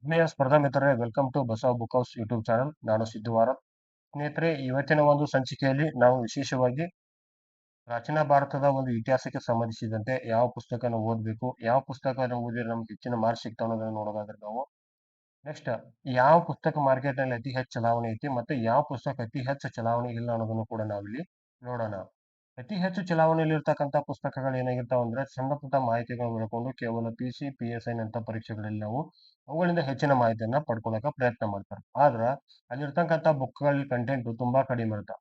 ಆತ್ಮೀಯ ಸ್ಪರ್ಧಾ ಮಿತ್ರರೇ, welcome to Basava book house YouTube channel. ನಾನು ಸಿದ್ದುವಾರ. ಸ್ನೇಹಿತರೆ, ಇವತ್ತಿನ ಒಂದು ಸಂಚಿಕೆಯಲ್ಲಿ ನಾವು ವಿಶೇಷವಾಗಿ ಪ್ರಾಚೀನ ಭಾರತದ ಒಂದು ಇತಿಹಾಸಕ್ಕೆ ಸಂಬಂಧಿಸಿದಂತೆ ಯಾವ ಪುಸ್ತಕನ ಓದಬೇಕು, ಯಾವ ಪುಸ್ತಕನ ಓದಿದ್ರೆ ನಮ್ಗೆ ಹೆಚ್ಚಿನ ಮಾರ್ಕ್ಸ್ ಸಿಗ್ತಾವ ಅನ್ನೋದನ್ನ ನೋಡೋದಾದ್ರೆ ನಾವು ನೆಕ್ಸ್ಟ್ ಯಾವ ಪುಸ್ತಕ ಮಾರ್ಕೆಟ್ ನಲ್ಲಿ ಅತಿ ಹೆಚ್ಚು ಚಲಾವಣೆ ಐತಿ ಮತ್ತೆ ಯಾವ ಪುಸ್ತಕ ಅತಿ ಹೆಚ್ಚು ಚಲಾವಣೆ ಇಲ್ಲ ಅನ್ನೋದನ್ನು ಕೂಡ ನಾವಿಲ್ಲಿ ನೋಡೋಣ. ಅತಿ ಹೆಚ್ಚು ಚಲಾವಣೆಯಲ್ಲಿ ಇರ್ತಕ್ಕಂಥ ಪುಸ್ತಕಗಳು ಏನಾಗಿರ್ತಾವ ಅಂದ್ರೆ ಸಣ್ಣ ಪುಟ್ಟ ಮಾಹಿತಿಗಳನ್ನು ಬೆಳ್ಕೊಂಡು ಕೇವಲ PCPSI ನಂತ ಪರೀಕ್ಷೆಗಳಲ್ಲಿ ನಾವು ಅವುಗಳಿಂದ ಹೆಚ್ಚಿನ ಮಾಹಿತಿಯನ್ನ ಪಡ್ಕೊಳ್ಳೋಕೆ ಪ್ರಯತ್ನ ಮಾಡ್ತಾರೆ. ಆದ್ರ ಅಲ್ಲಿರ್ತಕ್ಕಂಥ ಬುಕ್ಗಳಲ್ಲಿ ಕಂಟೆಂಟ್ ತುಂಬಾ ಕಡಿಮೆ ಇರುತ್ತೆ.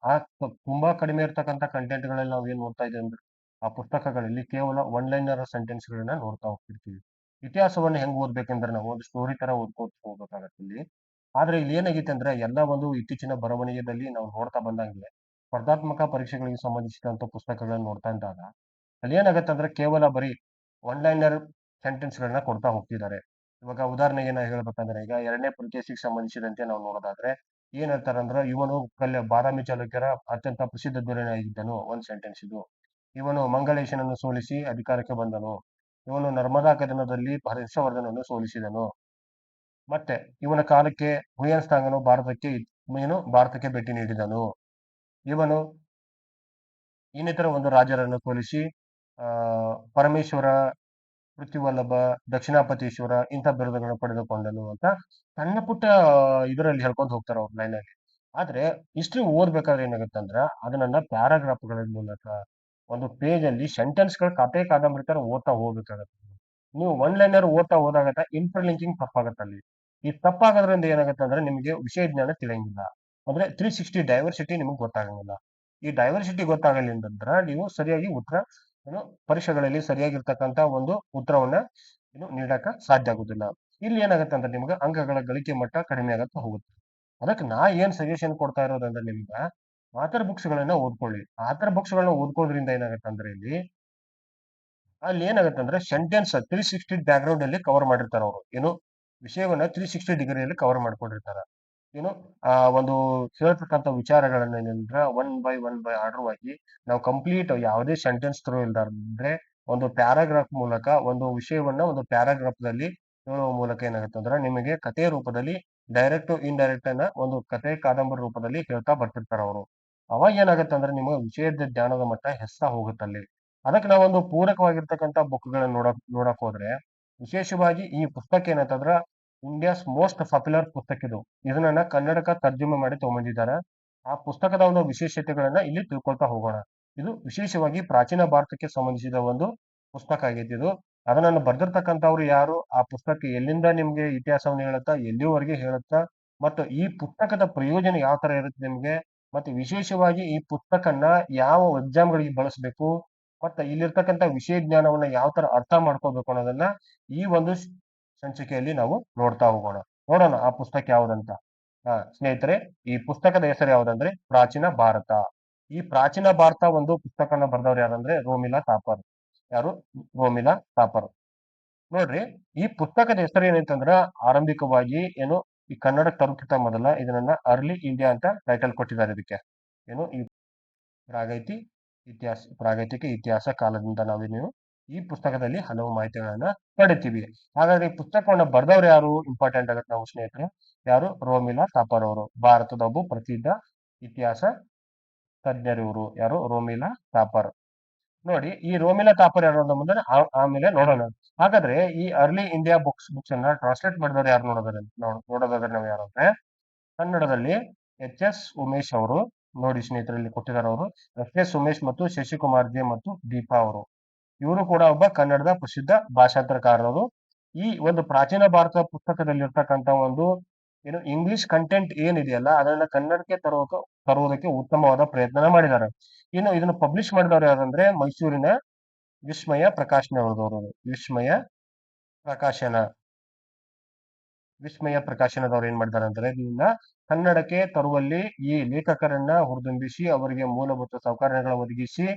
ತುಂಬಾ ಕಡಿಮೆ ಇರ್ತಕ್ಕಂಥ ಕಂಟೆಂಟ್ ಗಳಲ್ಲಿ ನಾವು ಏನ್ ನೋಡ್ತಾ ಇದ್ದೀವಿ ಅಂದ್ರೆ ಆ ಪುಸ್ತಕಗಳಲ್ಲಿ ಕೇವಲ ಒನ್ ಲೈನರ್ ಸೆಂಟೆನ್ಸ್ ಗಳನ್ನ ನೋಡ್ತಾ ಹೋಗ್ತಿರ್ತೀವಿ. ಇತಿಹಾಸವನ್ನ ಹೆಂಗ್ ಓದ್ಬೇಕಂದ್ರೆ ನಾವು ಒಂದು ಸ್ಟೋರಿ ತರ ಓದ್ಕೋತ ಹೋಗ್ಬೇಕಾಗತ್ತೆ ಇಲ್ಲಿ. ಆದ್ರೆ ಇಲ್ಲಿ ಏನಾಗೈತೆ ಅಂದ್ರೆ ಎಲ್ಲ ಒಂದು ಇತ್ತೀಚಿನ ಬರವಣಿಗೆದಲ್ಲಿ ನಾವು ನೋಡ್ತಾ ಬಂದಂಗೆ ಸ್ಪರ್ಧಾತ್ಮಕ ಪರೀಕ್ಷೆಗಳಿಗೆ ಸಂಬಂಧಿಸಿದಂತ ಪುಸ್ತಕಗಳನ್ನ ನೋಡ್ತಾ ಇದ್ದಾಗ ಅಲ್ಲಿ ಏನಾಗತ್ತೆ ಅಂದ್ರೆ ಕೇವಲ ಬರೀ ಒನ್ ಲೈನರ್ ಸೆಂಟೆನ್ಸ್ ಗಳನ್ನ ಕೊಡ್ತಾ ಹೋಗ್ತಿದ್ದಾರೆ. ಇವಾಗ ಉದಾಹರಣೆಗೆ ಏನ ಹೇಳ್ಬೇಕಂದ್ರೆ ಈಗ 2ನೇ ಪುಲಕೇಶಿಗೆ ಸಂಬಂಧಿಸಿದಂತೆ ನಾವು ನೋಡೋದಾದ್ರೆ ಏನ್ ಹೇಳ್ತಾರಂದ್ರೆ ಇವನು ಬಾದಾಮಿ ಚಾಲುಕ್ಯರ ಅತ್ಯಂತ ಪ್ರಸಿದ್ಧ ದೊರೆಯಾಗಿದ್ದನು, ಒಂದ್ ಸೆಂಟೆನ್ಸ್ ಇದು. ಇವನು ಮಂಗಳೇಶನನ್ನು ಸೋಲಿಸಿ ಅಧಿಕಾರಕ್ಕೆ ಬಂದನು. ಇವನು ನರ್ಮದಾ ಕದನದಲ್ಲಿ ಹರ್ಷವರ್ಧನನ್ನು ಸೋಲಿಸಿದನು. ಮತ್ತೆ ಇವನ ಕಾಲಕ್ಕೆ ಹುಯನ್ ಸಾಂಗನು ಭಾರತಕ್ಕೆ ಭೇಟಿ ನೀಡಿದನು. ಇವನು ಇನ್ನಿತರ ಒಂದು ರಾಜರನ್ನು ಸೋಲಿಸಿ ಆ ಪರಮೇಶ್ವರ, ಪೃಥ್ವಿವಲ್ಲಭ, ದಕ್ಷಿಣಾಪತೀಶ್ವರ ಇಂಥ ಬಿರುದುಗಳನ್ನು ಪಡೆದುಕೊಂಡನು ಅಂತ ಸಣ್ಣ ಪುಟ್ಟ ಇದರಲ್ಲಿ ಹೇಳ್ಕೊಂಡು ಹೋಗ್ತಾರೆ ಅವ್ರ ಲೈನಲ್ಲಿ. ಆದ್ರೆ ಹಿಸ್ಟ್ರಿ ಓದ್ಬೇಕಾದ್ರೆ ಏನಾಗುತ್ತೆ ಅಂದ್ರ ಅದನ್ನ ಪ್ಯಾರಾಗ್ರಾಫ್ಗಳ ಮೂಲಕ ಒಂದು ಪೇಜ್ ಅಲ್ಲಿ ಸೆಂಟೆನ್ಸ್ ಗಳು ಕತೆ ಕಾದಂಬರಿ ತರ ಓದ್ತಾ ಹೋಗ್ಬೇಕಾಗತ್ತೆ. ನೀವು ಒನ್ ಲೈನರ್ ಓದ್ತಾ ಹೋದಾಗತ್ತ ಇಂಟರ್ಲಿಂಕಿಂಗ್ ತಪ್ಪಾಗತ್ತೆ ಅಲ್ಲಿ. ಈ ತಪ್ಪಾಗೋದ್ರಿಂದ ಏನಾಗುತ್ತೆ ಅಂದ್ರೆ ನಿಮಗೆ ವಿಷಯ ಜ್ಞಾನ ತಿಳಿಯಂಗಿಲ್ಲ. ಅಂದ್ರೆ 360 ಡೈವರ್ಸಿಟಿ ನಿಮಗೆ ಗೊತ್ತಾಗಂಗಿಲ್ಲ. ಈ ಡೈವರ್ಸಿಟಿ ಗೊತ್ತಾಗಲಿಲ್ಲ ಅಂದ್ರೆ ನೀವು ಸರಿಯಾಗಿ ಉತ್ತರ ಪರೀಕ್ಷೆಗಳಲ್ಲಿ ಸರಿಯಾಗಿರ್ತಕ್ಕಂಥ ಒಂದು ಉತ್ತರವನ್ನ ನೀಡಕ ಸಾಧ್ಯ ಆಗುದಿಲ್ಲ. ಇಲ್ಲಿ ಏನಾಗುತ್ತೆ ಅಂದ್ರೆ ನಿಮ್ಗೆ ಅಂಕಗಳ ಗಳಿಕೆ ಮಟ್ಟ ಕಡಿಮೆ ಆಗತ್ತಾ ಹೋಗುತ್ತೆ. ಅದಕ್ಕೆ ನಾ ಏನ್ ಸಜೆಷನ್ ಕೊಡ್ತಾ ಇರೋದಂದ್ರೆ ನಿಮ್ಗೆ ಆಥರ್ ಬುಕ್ಸ್ ಗಳನ್ನ ಓದ್ಕೊಳ್ಳಿ. ಆಥರ್ ಬುಕ್ಸ್ ಗಳನ್ನ ಓದ್ಕೊಳ್ಳೋದ್ರಿಂದ ಏನಾಗುತ್ತೆ ಅಂದ್ರೆ ಅಲ್ಲಿ ಏನಾಗುತ್ತೆ ಅಂದ್ರೆ ಸೆಂಟೆನ್ಸ್ 360 ಬ್ಯಾಕ್ ಗ್ರೌಂಡ್ ಅಲ್ಲಿ ಕವರ್ ಮಾಡಿರ್ತಾರೆ ಅವರು. ವಿಷಯವನ್ನ 360 ಡಿಗ್ರಿಯಲ್ಲಿ ಕವರ್ ಮಾಡ್ಕೊಂಡಿರ್ತಾರೆ. ಆ ಒಂದು ಹೇಳ್ತಕ್ಕಂಥ ವಿಚಾರಗಳನ್ನ ಏನಂದ್ರೆ ಒನ್ ಬೈ ಆರ್ಡರ್ ಆಗಿ ನಾವು ಕಂಪ್ಲೀಟ್ ಯಾವುದೇ ಸೆಂಟೆನ್ಸ್ ಥ್ರೂ ಇಲ್ದಾರೆ ಒಂದು ಪ್ಯಾರಾಗ್ರಾಫ್ ಮೂಲಕ ಒಂದು ವಿಷಯವನ್ನ ಒಂದು ಪ್ಯಾರಾಗ್ರಾಫ್ ದಲ್ಲಿ ಹೇಳುವ ಮೂಲಕ ಏನಾಗುತ್ತೆ ಅಂದ್ರೆ ನಿಮಗೆ ಕಥೆ ರೂಪದಲ್ಲಿ ಡೈರೆಕ್ಟ್ ಇಂಡೈರೆಕ್ಟ್ ಅನ್ನ ಒಂದು ಕಥೆ ಕಾದಂಬರಿ ರೂಪದಲ್ಲಿ ಹೇಳ್ತಾ ಬರ್ತಿರ್ತಾರೆ ಅವರು. ಅವಾಗ ಏನಾಗುತ್ತೆ ಅಂದ್ರೆ ನಿಮಗೆ ವಿಷಯದ ಜ್ಞಾನದ ಮಟ್ಟ ಹೆಚ್ಚಾ ಹೋಗುತ್ತಲ್ಲಿ. ಅದಕ್ಕೆ ನಾವೊಂದು ಪೂರಕವಾಗಿರ್ತಕ್ಕಂಥ ಬುಕ್ ಗಳನ್ನ ನೋಡಕ್ ಹೋದ್ರೆ ವಿಶೇಷವಾಗಿ ಈ ಪುಸ್ತಕ ಏನಂತಂದ್ರ ಇಂಡಿಯಾಸ್ ಮೋಸ್ಟ್ ಪಾಪ್ಯುಲರ್ ಪುಸ್ತಕ ಇದು. ಇದನ್ನ ಕನ್ನಡಕ ತರ್ಜುಮೆ ಮಾಡಿ ತಗೊಂಬಂದಿದ್ದಾರೆ. ಆ ಪುಸ್ತಕದ ಒಂದು ವಿಶೇಷತೆಗಳನ್ನ ಇಲ್ಲಿ ತಿಳ್ಕೊಳ್ತಾ ಹೋಗೋಣ. ಇದು ವಿಶೇಷವಾಗಿ ಪ್ರಾಚೀನ ಭಾರತಕ್ಕೆ ಸಂಬಂಧಿಸಿದ ಒಂದು ಪುಸ್ತಕ ಆಗೈತಿ ಇದು. ಅದನ್ನ ಬರ್ದಿರ್ತಕ್ಕಂಥವ್ರು ಯಾರು, ಆ ಪುಸ್ತಕ ಎಲ್ಲಿಂದ ನಿಮ್ಗೆ ಇತಿಹಾಸವನ್ನು ಹೇಳುತ್ತಾ, ಎಲ್ಲಿವರೆಗೆ ಹೇಳುತ್ತಾ, ಮತ್ತು ಈ ಪುಸ್ತಕದ ಪ್ರಯೋಜನ ಯಾವ ತರ ಇರುತ್ತೆ ನಿಮ್ಗೆ, ಮತ್ತೆ ವಿಶೇಷವಾಗಿ ಈ ಪುಸ್ತಕನ್ನ ಯಾವ ಎಕ್ಸಾಮ್ಗಳಿಗೆ ಬಳಸಬೇಕು, ಮತ್ತೆ ಇಲ್ಲಿರ್ತಕ್ಕಂಥ ವಿಷಯ ಜ್ಞಾನವನ್ನ ಯಾವ ತರ ಅರ್ಥ ಮಾಡ್ಕೋಬೇಕು ಅನ್ನೋದನ್ನ ಈ ಒಂದು ಸಂಚಿಕೆಯಲ್ಲಿ ನಾವು ನೋಡ್ತಾ ಹೋಗೋಣ. ನೋಡೋಣ ಆ ಪುಸ್ತಕ ಯಾವ್ದಂತ. ಸ್ನೇಹಿತರೆ, ಈ ಪುಸ್ತಕದ ಹೆಸರು ಯಾವ್ದಂದ್ರೆ ಪ್ರಾಚೀನ ಭಾರತ. ಈ ಪ್ರಾಚೀನ ಭಾರತ ಒಂದು ಪುಸ್ತಕನ ಬರ್ದವ್ರು ಯಾರಂದ್ರೆ ರೋಮಿಲಾ ಥಾಪರ್. ಯಾರು? ರೋಮಿಲಾ ಥಾಪರ್. ನೋಡ್ರಿ, ಈ ಪುಸ್ತಕದ ಹೆಸರು ಏನಂತಂದ್ರ ಆರಂಭಿಕವಾಗಿ ಈ ಕನ್ನಡಕ್ಕೆ ತರುಕಿಂತ ಮೊದಲ ಇದನ್ನ ಅರ್ಲಿ ಇಂಡಿಯಾ ಅಂತ ಟೈಟಲ್ ಕೊಟ್ಟಿದ್ದಾರೆ ಇದಕ್ಕೆ. ಈ ಪ್ರಾಗೈತಿಕ ಇತಿಹಾಸ ಕಾಲದಿಂದ ನಾವೇನು ಈ ಪುಸ್ತಕದಲ್ಲಿ ಹಲವು ಮಾಹಿತಿಗಳನ್ನ ಪಡಿತೀವಿ. ಹಾಗಾದ್ರೆ ಈ ಪುಸ್ತಕವನ್ನ ಬರ್ದವ್ರು ಯಾರು ಇಂಪಾರ್ಟೆಂಟ್ ಆಗುತ್ತೆ ನಾವು ಸ್ನೇಹಿತರೆ. ಯಾರು? ರೋಮಿಲಾ ಥಾಪರ್ ಅವರು. ಭಾರತದ ಒಬ್ಬ ಪ್ರಸಿದ್ಧ ಇತಿಹಾಸ ತಜ್ಞರಿವರು. ಯಾರು? ರೋಮಿಲಾ ಥಾಪರ್. ನೋಡಿ, ಈ ರೋಮಿಲಾ ಥಾಪರ್ ಯಾರು ಅಂತ ಮುಂದೆ ಆಮೇಲೆ ನೋಡೋಣ. ಹಾಗಾದ್ರೆ ಈ ಅರ್ಲಿ ಇಂಡಿಯಾ ಬುಕ್ಸ್ ಅನ್ನ ಟ್ರಾನ್ಸ್ಲೇಟ್ ಮಾಡಿದವರು ಯಾರು ನೋಡೋದಾದ್ರೆ ನಾವು ಯಾರು ಅಂದ್ರೆ ಕನ್ನಡದಲ್ಲಿ HS ಉಮೇಶ್ ಅವರು. ನೋಡಿ ಸ್ನೇಹಿತರಲ್ಲಿ ಕೊಟ್ಟಿದ್ದಾರೆ ಅವರು. HS ಉಮೇಶ್ ಮತ್ತು ಶಶಿಕುಮಾರ್ ಜೆ ಮತ್ತು ದೀಪಾ ಅವರು. ಇವರು ಕೂಡ ಒಬ್ಬ ಕನ್ನಡದ ಪ್ರಸಿದ್ಧ ಭಾಷಾಂತರಕಾರರು. ಈ ಒಂದು ಪ್ರಾಚೀನ ಭಾರತ ಪುಸ್ತಕದಲ್ಲಿ ಇರ್ತಕ್ಕಂಥ ಒಂದು ಇಂಗ್ಲಿಷ್ ಕಂಟೆಂಟ್ ಏನಿದೆಯಲ್ಲ ಅದನ್ನ ಕನ್ನಡಕ್ಕೆ ತರುವುದಕ್ಕೆ ಉತ್ತಮವಾದ ಪ್ರಯತ್ನ ಮಾಡಿದ್ದಾರೆ. ಇದನ್ನು ಪಬ್ಲಿಷ್ ಮಾಡಿದವರು ಯಾರಂದ್ರೆ ಮೈಸೂರಿನ ವಿಸ್ಮಯ ಪ್ರಕಾಶನದವರು. ವಿಸ್ಮಯ ಪ್ರಕಾಶನದವರು ಏನ್ ಮಾಡಿದ್ದಾರೆ ಅಂದ್ರೆ ಇದನ್ನ ಕನ್ನಡಕ್ಕೆ ತರುವಲ್ಲಿ ಈ ಲೇಖಕರನ್ನ ಹುರಿದುಂಬಿಸಿ ಅವರಿಗೆ ಮೂಲಭೂತ ಸೌಕರ್ಯಗಳ ಒದಗಿಸಿ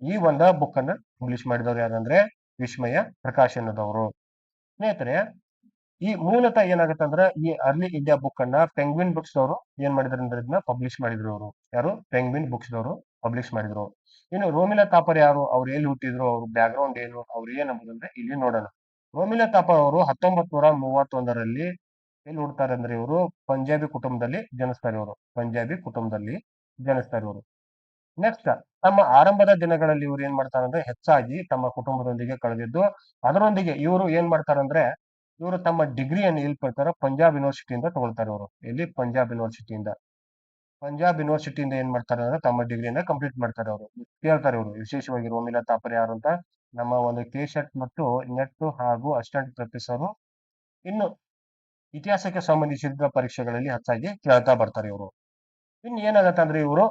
ಈ ಒಂದು ಬುಕ್ ಅನ್ನ ಪಬ್ಲಿಷ್ ಮಾಡಿದವರು ಯಾರಂದ್ರೆ ವಿಸ್ಮಯ ಪ್ರಕಾಶನದವರು. ಸ್ನೇಹಿತರೆ, ಈ ಮೂಲತಃ ಏನಾಗುತ್ತೆ ಅಂದ್ರೆ ಈ ಅರ್ಲಿ ಇಂಡಿಯಾ ಬುಕ್ ಅನ್ನ ಪೆಂಗ್ವಿನ್ ಬುಕ್ಸ್ ದವರು ಏನ್ ಮಾಡಿದ್ರು ಅಂದ್ರೆ ಇದನ್ನ ಪಬ್ಲಿಷ್ ಮಾಡಿದ್ರು ಅವರು. ಯಾರು? ಪೆಂಗ್ವಿನ್ ಬುಕ್ಸ್ ದವರು ಪಬ್ಲಿಷ್ ಮಾಡಿದ್ರು. ಇನ್ನು ರೋಮಿಲಾ ಥಾಪರ್ ಯಾರು, ಅವ್ರು ಎಲ್ಲಿ ಹುಟ್ಟಿದ್ರು, ಅವ್ರ ಬ್ಯಾಕ್ ಗ್ರೌಂಡ್ ಏನು, ಅವ್ರು ಏನಂದ್ರೆ ಇಲ್ಲಿ ನೋಡೋಣ. ರೋಮಿಲಾ ಥಾಪರ್ ಅವರು 1931ರಲ್ಲಿ ಎಲ್ಲಿ ಹುಡ್ತಾರೆ ಅಂದ್ರೆ ಇವರು ಪಂಜಾಬಿ ಕುಟುಂಬದಲ್ಲಿ ಜನಿಸ್ತಾರೆ ಇವರು. ಪಂಜಾಬಿ ಕುಟುಂಬದಲ್ಲಿ ಜನಿಸ್ತಾರೆ ಇವರು. ನೆಕ್ಸ್ಟ್, ತಮ್ಮ ಆರಂಭದ ದಿನಗಳಲ್ಲಿ ಇವ್ರು ಏನ್ ಮಾಡ್ತಾರೆ ಅಂದ್ರೆ ಹೆಚ್ಚಾಗಿ ತಮ್ಮ ಕುಟುಂಬದೊಂದಿಗೆ ಕಳೆದಿದ್ದು. ಅದರೊಂದಿಗೆ ಇವರು ಏನ್ ಮಾಡ್ತಾರೆ ಅಂದ್ರೆ ಇವರು ತಮ್ಮ ಡಿಗ್ರಿಯನ್ನು ಎಲ್ಲಿ ಪಡ್ತಾರೆ, ಪಂಜಾಬ್ ಯೂನಿವರ್ಸಿಟಿಯಿಂದ ತಗೊಳ್ತಾರೆ ಇವರು. ಎಲ್ಲಿ? ಪಂಜಾಬ್ ಯೂನಿವರ್ಸಿಟಿಯಿಂದ. ಪಂಜಾಬ್ ಯೂನಿವರ್ಸಿಟಿಯಿಂದ ಏನ್ ಮಾಡ್ತಾರೆ ಅಂದ್ರೆ ತಮ್ಮ ಡಿಗ್ರಿಯನ್ನ ಕಂಪ್ಲೀಟ್ ಮಾಡ್ತಾರೆ ಅವರು. ಕೇಳ್ತಾರೆ ಇವರು ವಿಶೇಷವಾಗಿ ರೋಮಿಲಾ ಥಾಪರ್ ಯಾರು ಅಂತ. ನಮ್ಮ ಒಂದು ಕೆಶೆಟ್ ಮತ್ತು ನೆಟ್ ಹಾಗೂ ಅಸಿಸ್ಟೆಂಟ್ ಪ್ರೊಫೆಸರ್. ಇನ್ನು ಇತಿಹಾಸಕ್ಕೆ ಸಂಬಂಧಿಸಿದ ಪರೀಕ್ಷೆಗಳಲ್ಲಿ ಹೆಚ್ಚಾಗಿ ಕೇಳ್ತಾ ಬರ್ತಾರೆ ಇವರು. ಇನ್ನು ಏನಾಗತ್ತೆ ಅಂದ್ರೆ ಇವರು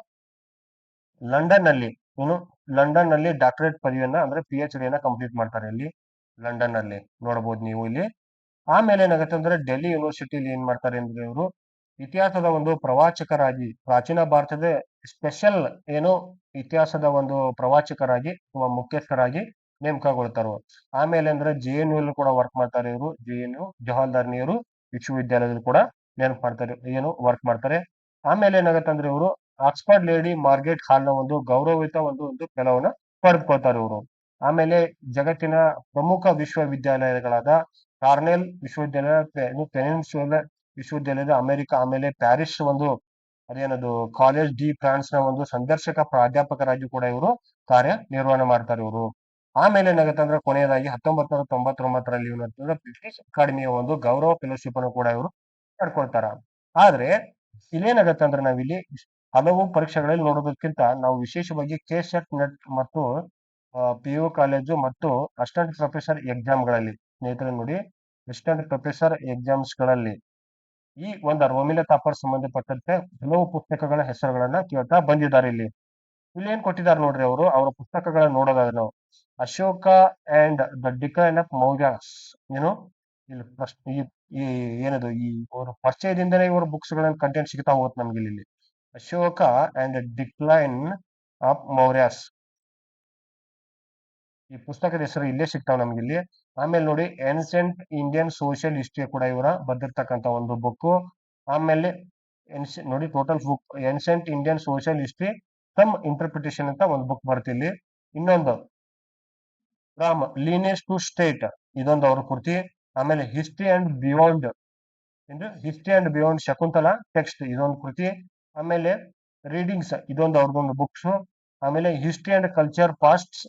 ಲಂಡನ್ ನಲ್ಲಿ ಏನು ಲಂಡನ್ ನಲ್ಲಿ ಡಾಕ್ಟರೇಟ್ ಪದವಿಯನ್ನ ಅಂದ್ರೆ PhD ಯನ್ನ ಕಂಪ್ಲೀಟ್ ಮಾಡ್ತಾರೆ. ಇಲ್ಲಿ ಲಂಡನ್ ನಲ್ಲಿ ನೋಡಬಹುದು ನೀವು ಇಲ್ಲಿ. ಆಮೇಲೆ ಏನಾಗುತ್ತೆ ಅಂದ್ರೆ ಡೆಲ್ಲಿ ಯೂನಿವರ್ಸಿಟಿಲಿ ಏನ್ ಮಾಡ್ತಾರೆ ಅಂದ್ರೆ ಇವರು ಇತಿಹಾಸದ ಒಂದು ಪ್ರವಾಚಕರಾಗಿ, ಪ್ರಾಚೀನ ಭಾರತದ ಸ್ಪೆಷಲ್ ಏನು ಇತಿಹಾಸದ ಒಂದು ಪ್ರವಾಚಕರಾಗಿ ಅಥವಾ ಮುಖ್ಯಸ್ಥರಾಗಿ ನೇಮಕಗೊಳ್ತಾರೆ. ಆಮೇಲೆ ಅಂದ್ರೆ JNU ಕೂಡ ವರ್ಕ್ ಮಾಡ್ತಾರೆ ಇವರು. JNU ಜವಾಹರ್ಲಾಲ್ ನೆಹರು ವಿಶ್ವವಿದ್ಯಾಲಯದಲ್ಲಿ ಕೂಡ ನೇಮಕ ಮಾಡ್ತಾರೆ, ಏನು ವರ್ಕ್ ಮಾಡ್ತಾರೆ. ಆಮೇಲೆ ಏನಾಗುತ್ತೆ ಅಂದ್ರೆ ಇವರು ಆಕ್ಸ್ಫರ್ಡ್ ಲೇಡಿ ಮಾರ್ಗೆಟ್ ಹಾಲ್ ನ ಒಂದು ಗೌರವಿತ ಒಂದು ಫೆಲೋವನ್ನ ಪಡೆದುಕೊಳ್ತಾರೆ ಇವರು. ಆಮೇಲೆ ಜಗತ್ತಿನ ಪ್ರಮುಖ ವಿಶ್ವವಿದ್ಯಾಲಯಗಳಾದ ಕಾರ್ನೆಲ್ ವಿಶ್ವವಿದ್ಯಾಲಯ, ಪೆನಿನ್ಸುಲಾ ವಿಶ್ವವಿದ್ಯಾಲಯದ ಅಮೆರಿಕ, ಆಮೇಲೆ ಪ್ಯಾರಿಸ್ ಒಂದು ಅದೇನದು ಕಾಲೇಜ್ ಡಿ ಫ್ರಾನ್ಸ್ ನ ಒಂದು ಸಂದರ್ಶಕ ಪ್ರಾಧ್ಯಾಪಕರಾಗಿ ಕೂಡ ಇವರು ಕಾರ್ಯನಿರ್ವಹಣೆ ಮಾಡ್ತಾರೆ ಇವರು. ಆಮೇಲೆ ಏನಾಗುತ್ತೆ ಅಂದ್ರೆ ಕೊನೆಯದಾಗಿ 1999ರಲ್ಲಿ ಇವರು ಬ್ರಿಟಿಷ್ ಅಕಾಡೆಮಿಯ ಒಂದು ಗೌರವ ಫೆಲೋಶಿಪ್ ಅನ್ನು ಕೂಡ ಇವರು ಪಡ್ಕೊಳ್ತಾರ. ಆದ್ರೆ ಇಲ್ಲೇನಾಗತ್ತೆ ಅಂದ್ರೆ ನಾವಿಲ್ಲಿ ಹಲವು ಪರೀಕ್ಷೆಗಳಲ್ಲಿ ನೋಡೋದಕ್ಕಿಂತ ನಾವು ವಿಶೇಷವಾಗಿ ಕೆಸೆಟ್ ನೆಟ್ ಮತ್ತು PU ಕಾಲೇಜು ಮತ್ತು ಅಸಿಸ್ಟೆಂಟ್ ಪ್ರೊಫೆಸರ್ ಎಕ್ಸಾಮ್ಗಳಲ್ಲಿ ಸ್ನೇಹಿತರೆ ನೋಡಿ, ಅಸಿಸ್ಟೆಂಟ್ ಪ್ರೊಫೆಸರ್ ಎಕ್ಸಾಮ್ಸ್ ಗಳಲ್ಲಿ ಈ ಒಂದು ರೋಮಿಲಾ ಥಾಪರ್ ಸಂಬಂಧಪಟ್ಟಂತೆ ಹಲವು ಪುಸ್ತಕಗಳ ಹೆಸರುಗಳನ್ನ ಕೇಳ್ತಾ ಬಂದಿದ್ದಾರೆ ಇಲ್ಲಿ. ಇಲ್ಲಿ ಏನ್ ಕೊಟ್ಟಿದ್ದಾರೆ ನೋಡ್ರಿ ಅವರು, ಅವರ ಪುಸ್ತಕಗಳನ್ನ ನೋಡೋದಾದ್ರೆ ನಾವು Ashoka and the decline of Mauryas ಏನು ಇಲ್ಲಿ ಫಸ್ಟ್ ಈ ಏನದು ಈ ಅವ್ರ ಪರಿಚಯದಿಂದನೇ ಇವರು ಬುಕ್ಸ್ ಗಳನ್ನ ಕಂಟೆಂಟ್ ಸಿಗ್ತಾ ಹೋಗುತ್ತೆ ನಮ್ಗೆ ಇಲ್ಲಿ. ಅಶೋಕ ಅಂಡ್ ಡಿಕ್ಲೈನ್ ಆಫ್ ಮೌರ್ಯಾಸ್ ಈ ಪುಸ್ತಕದ ಹೆಸರು ಇಲ್ಲೇ ಸಿಗ್ತಾವ ನಮ್ಗೆ ಇಲ್ಲಿ. ಆಮೇಲೆ ನೋಡಿ ಏನ್ಸೆಂಟ್ ಇಂಡಿಯನ್ ಸೋಷಿಯಲ್ ಹಿಸ್ಟ್ರಿ ಕೂಡ ಇವರ ಬರೆದಿರ್ತಕ್ಕಂಥ ಒಂದು ಬುಕ್. ಆಮೇಲೆ ನೋಡಿ total book ancient Indian social history some interpretation ಅಂತ ಒಂದು ಬುಕ್ ಬರ್ತಿಲ್ಲಿ. ಇನ್ನೊಂದು ಫ್ರಮ್ ಲೀನಿಯಸ್ ಟು ಸ್ಟೇಟ್ ಇದೊಂದು ಅವ್ರ ಕೃತಿ. ಆಮೇಲೆ history and beyond Shakuntala text ಇದೊಂದು ಕೃತಿ. ಆಮೇಲೆ ರೀಡಿಂಗ್ಸ್ ಇದೊಂದು ಅವ್ರದೊಂದು ಬುಕ್ಸ್. ಆಮೇಲೆ history and culture past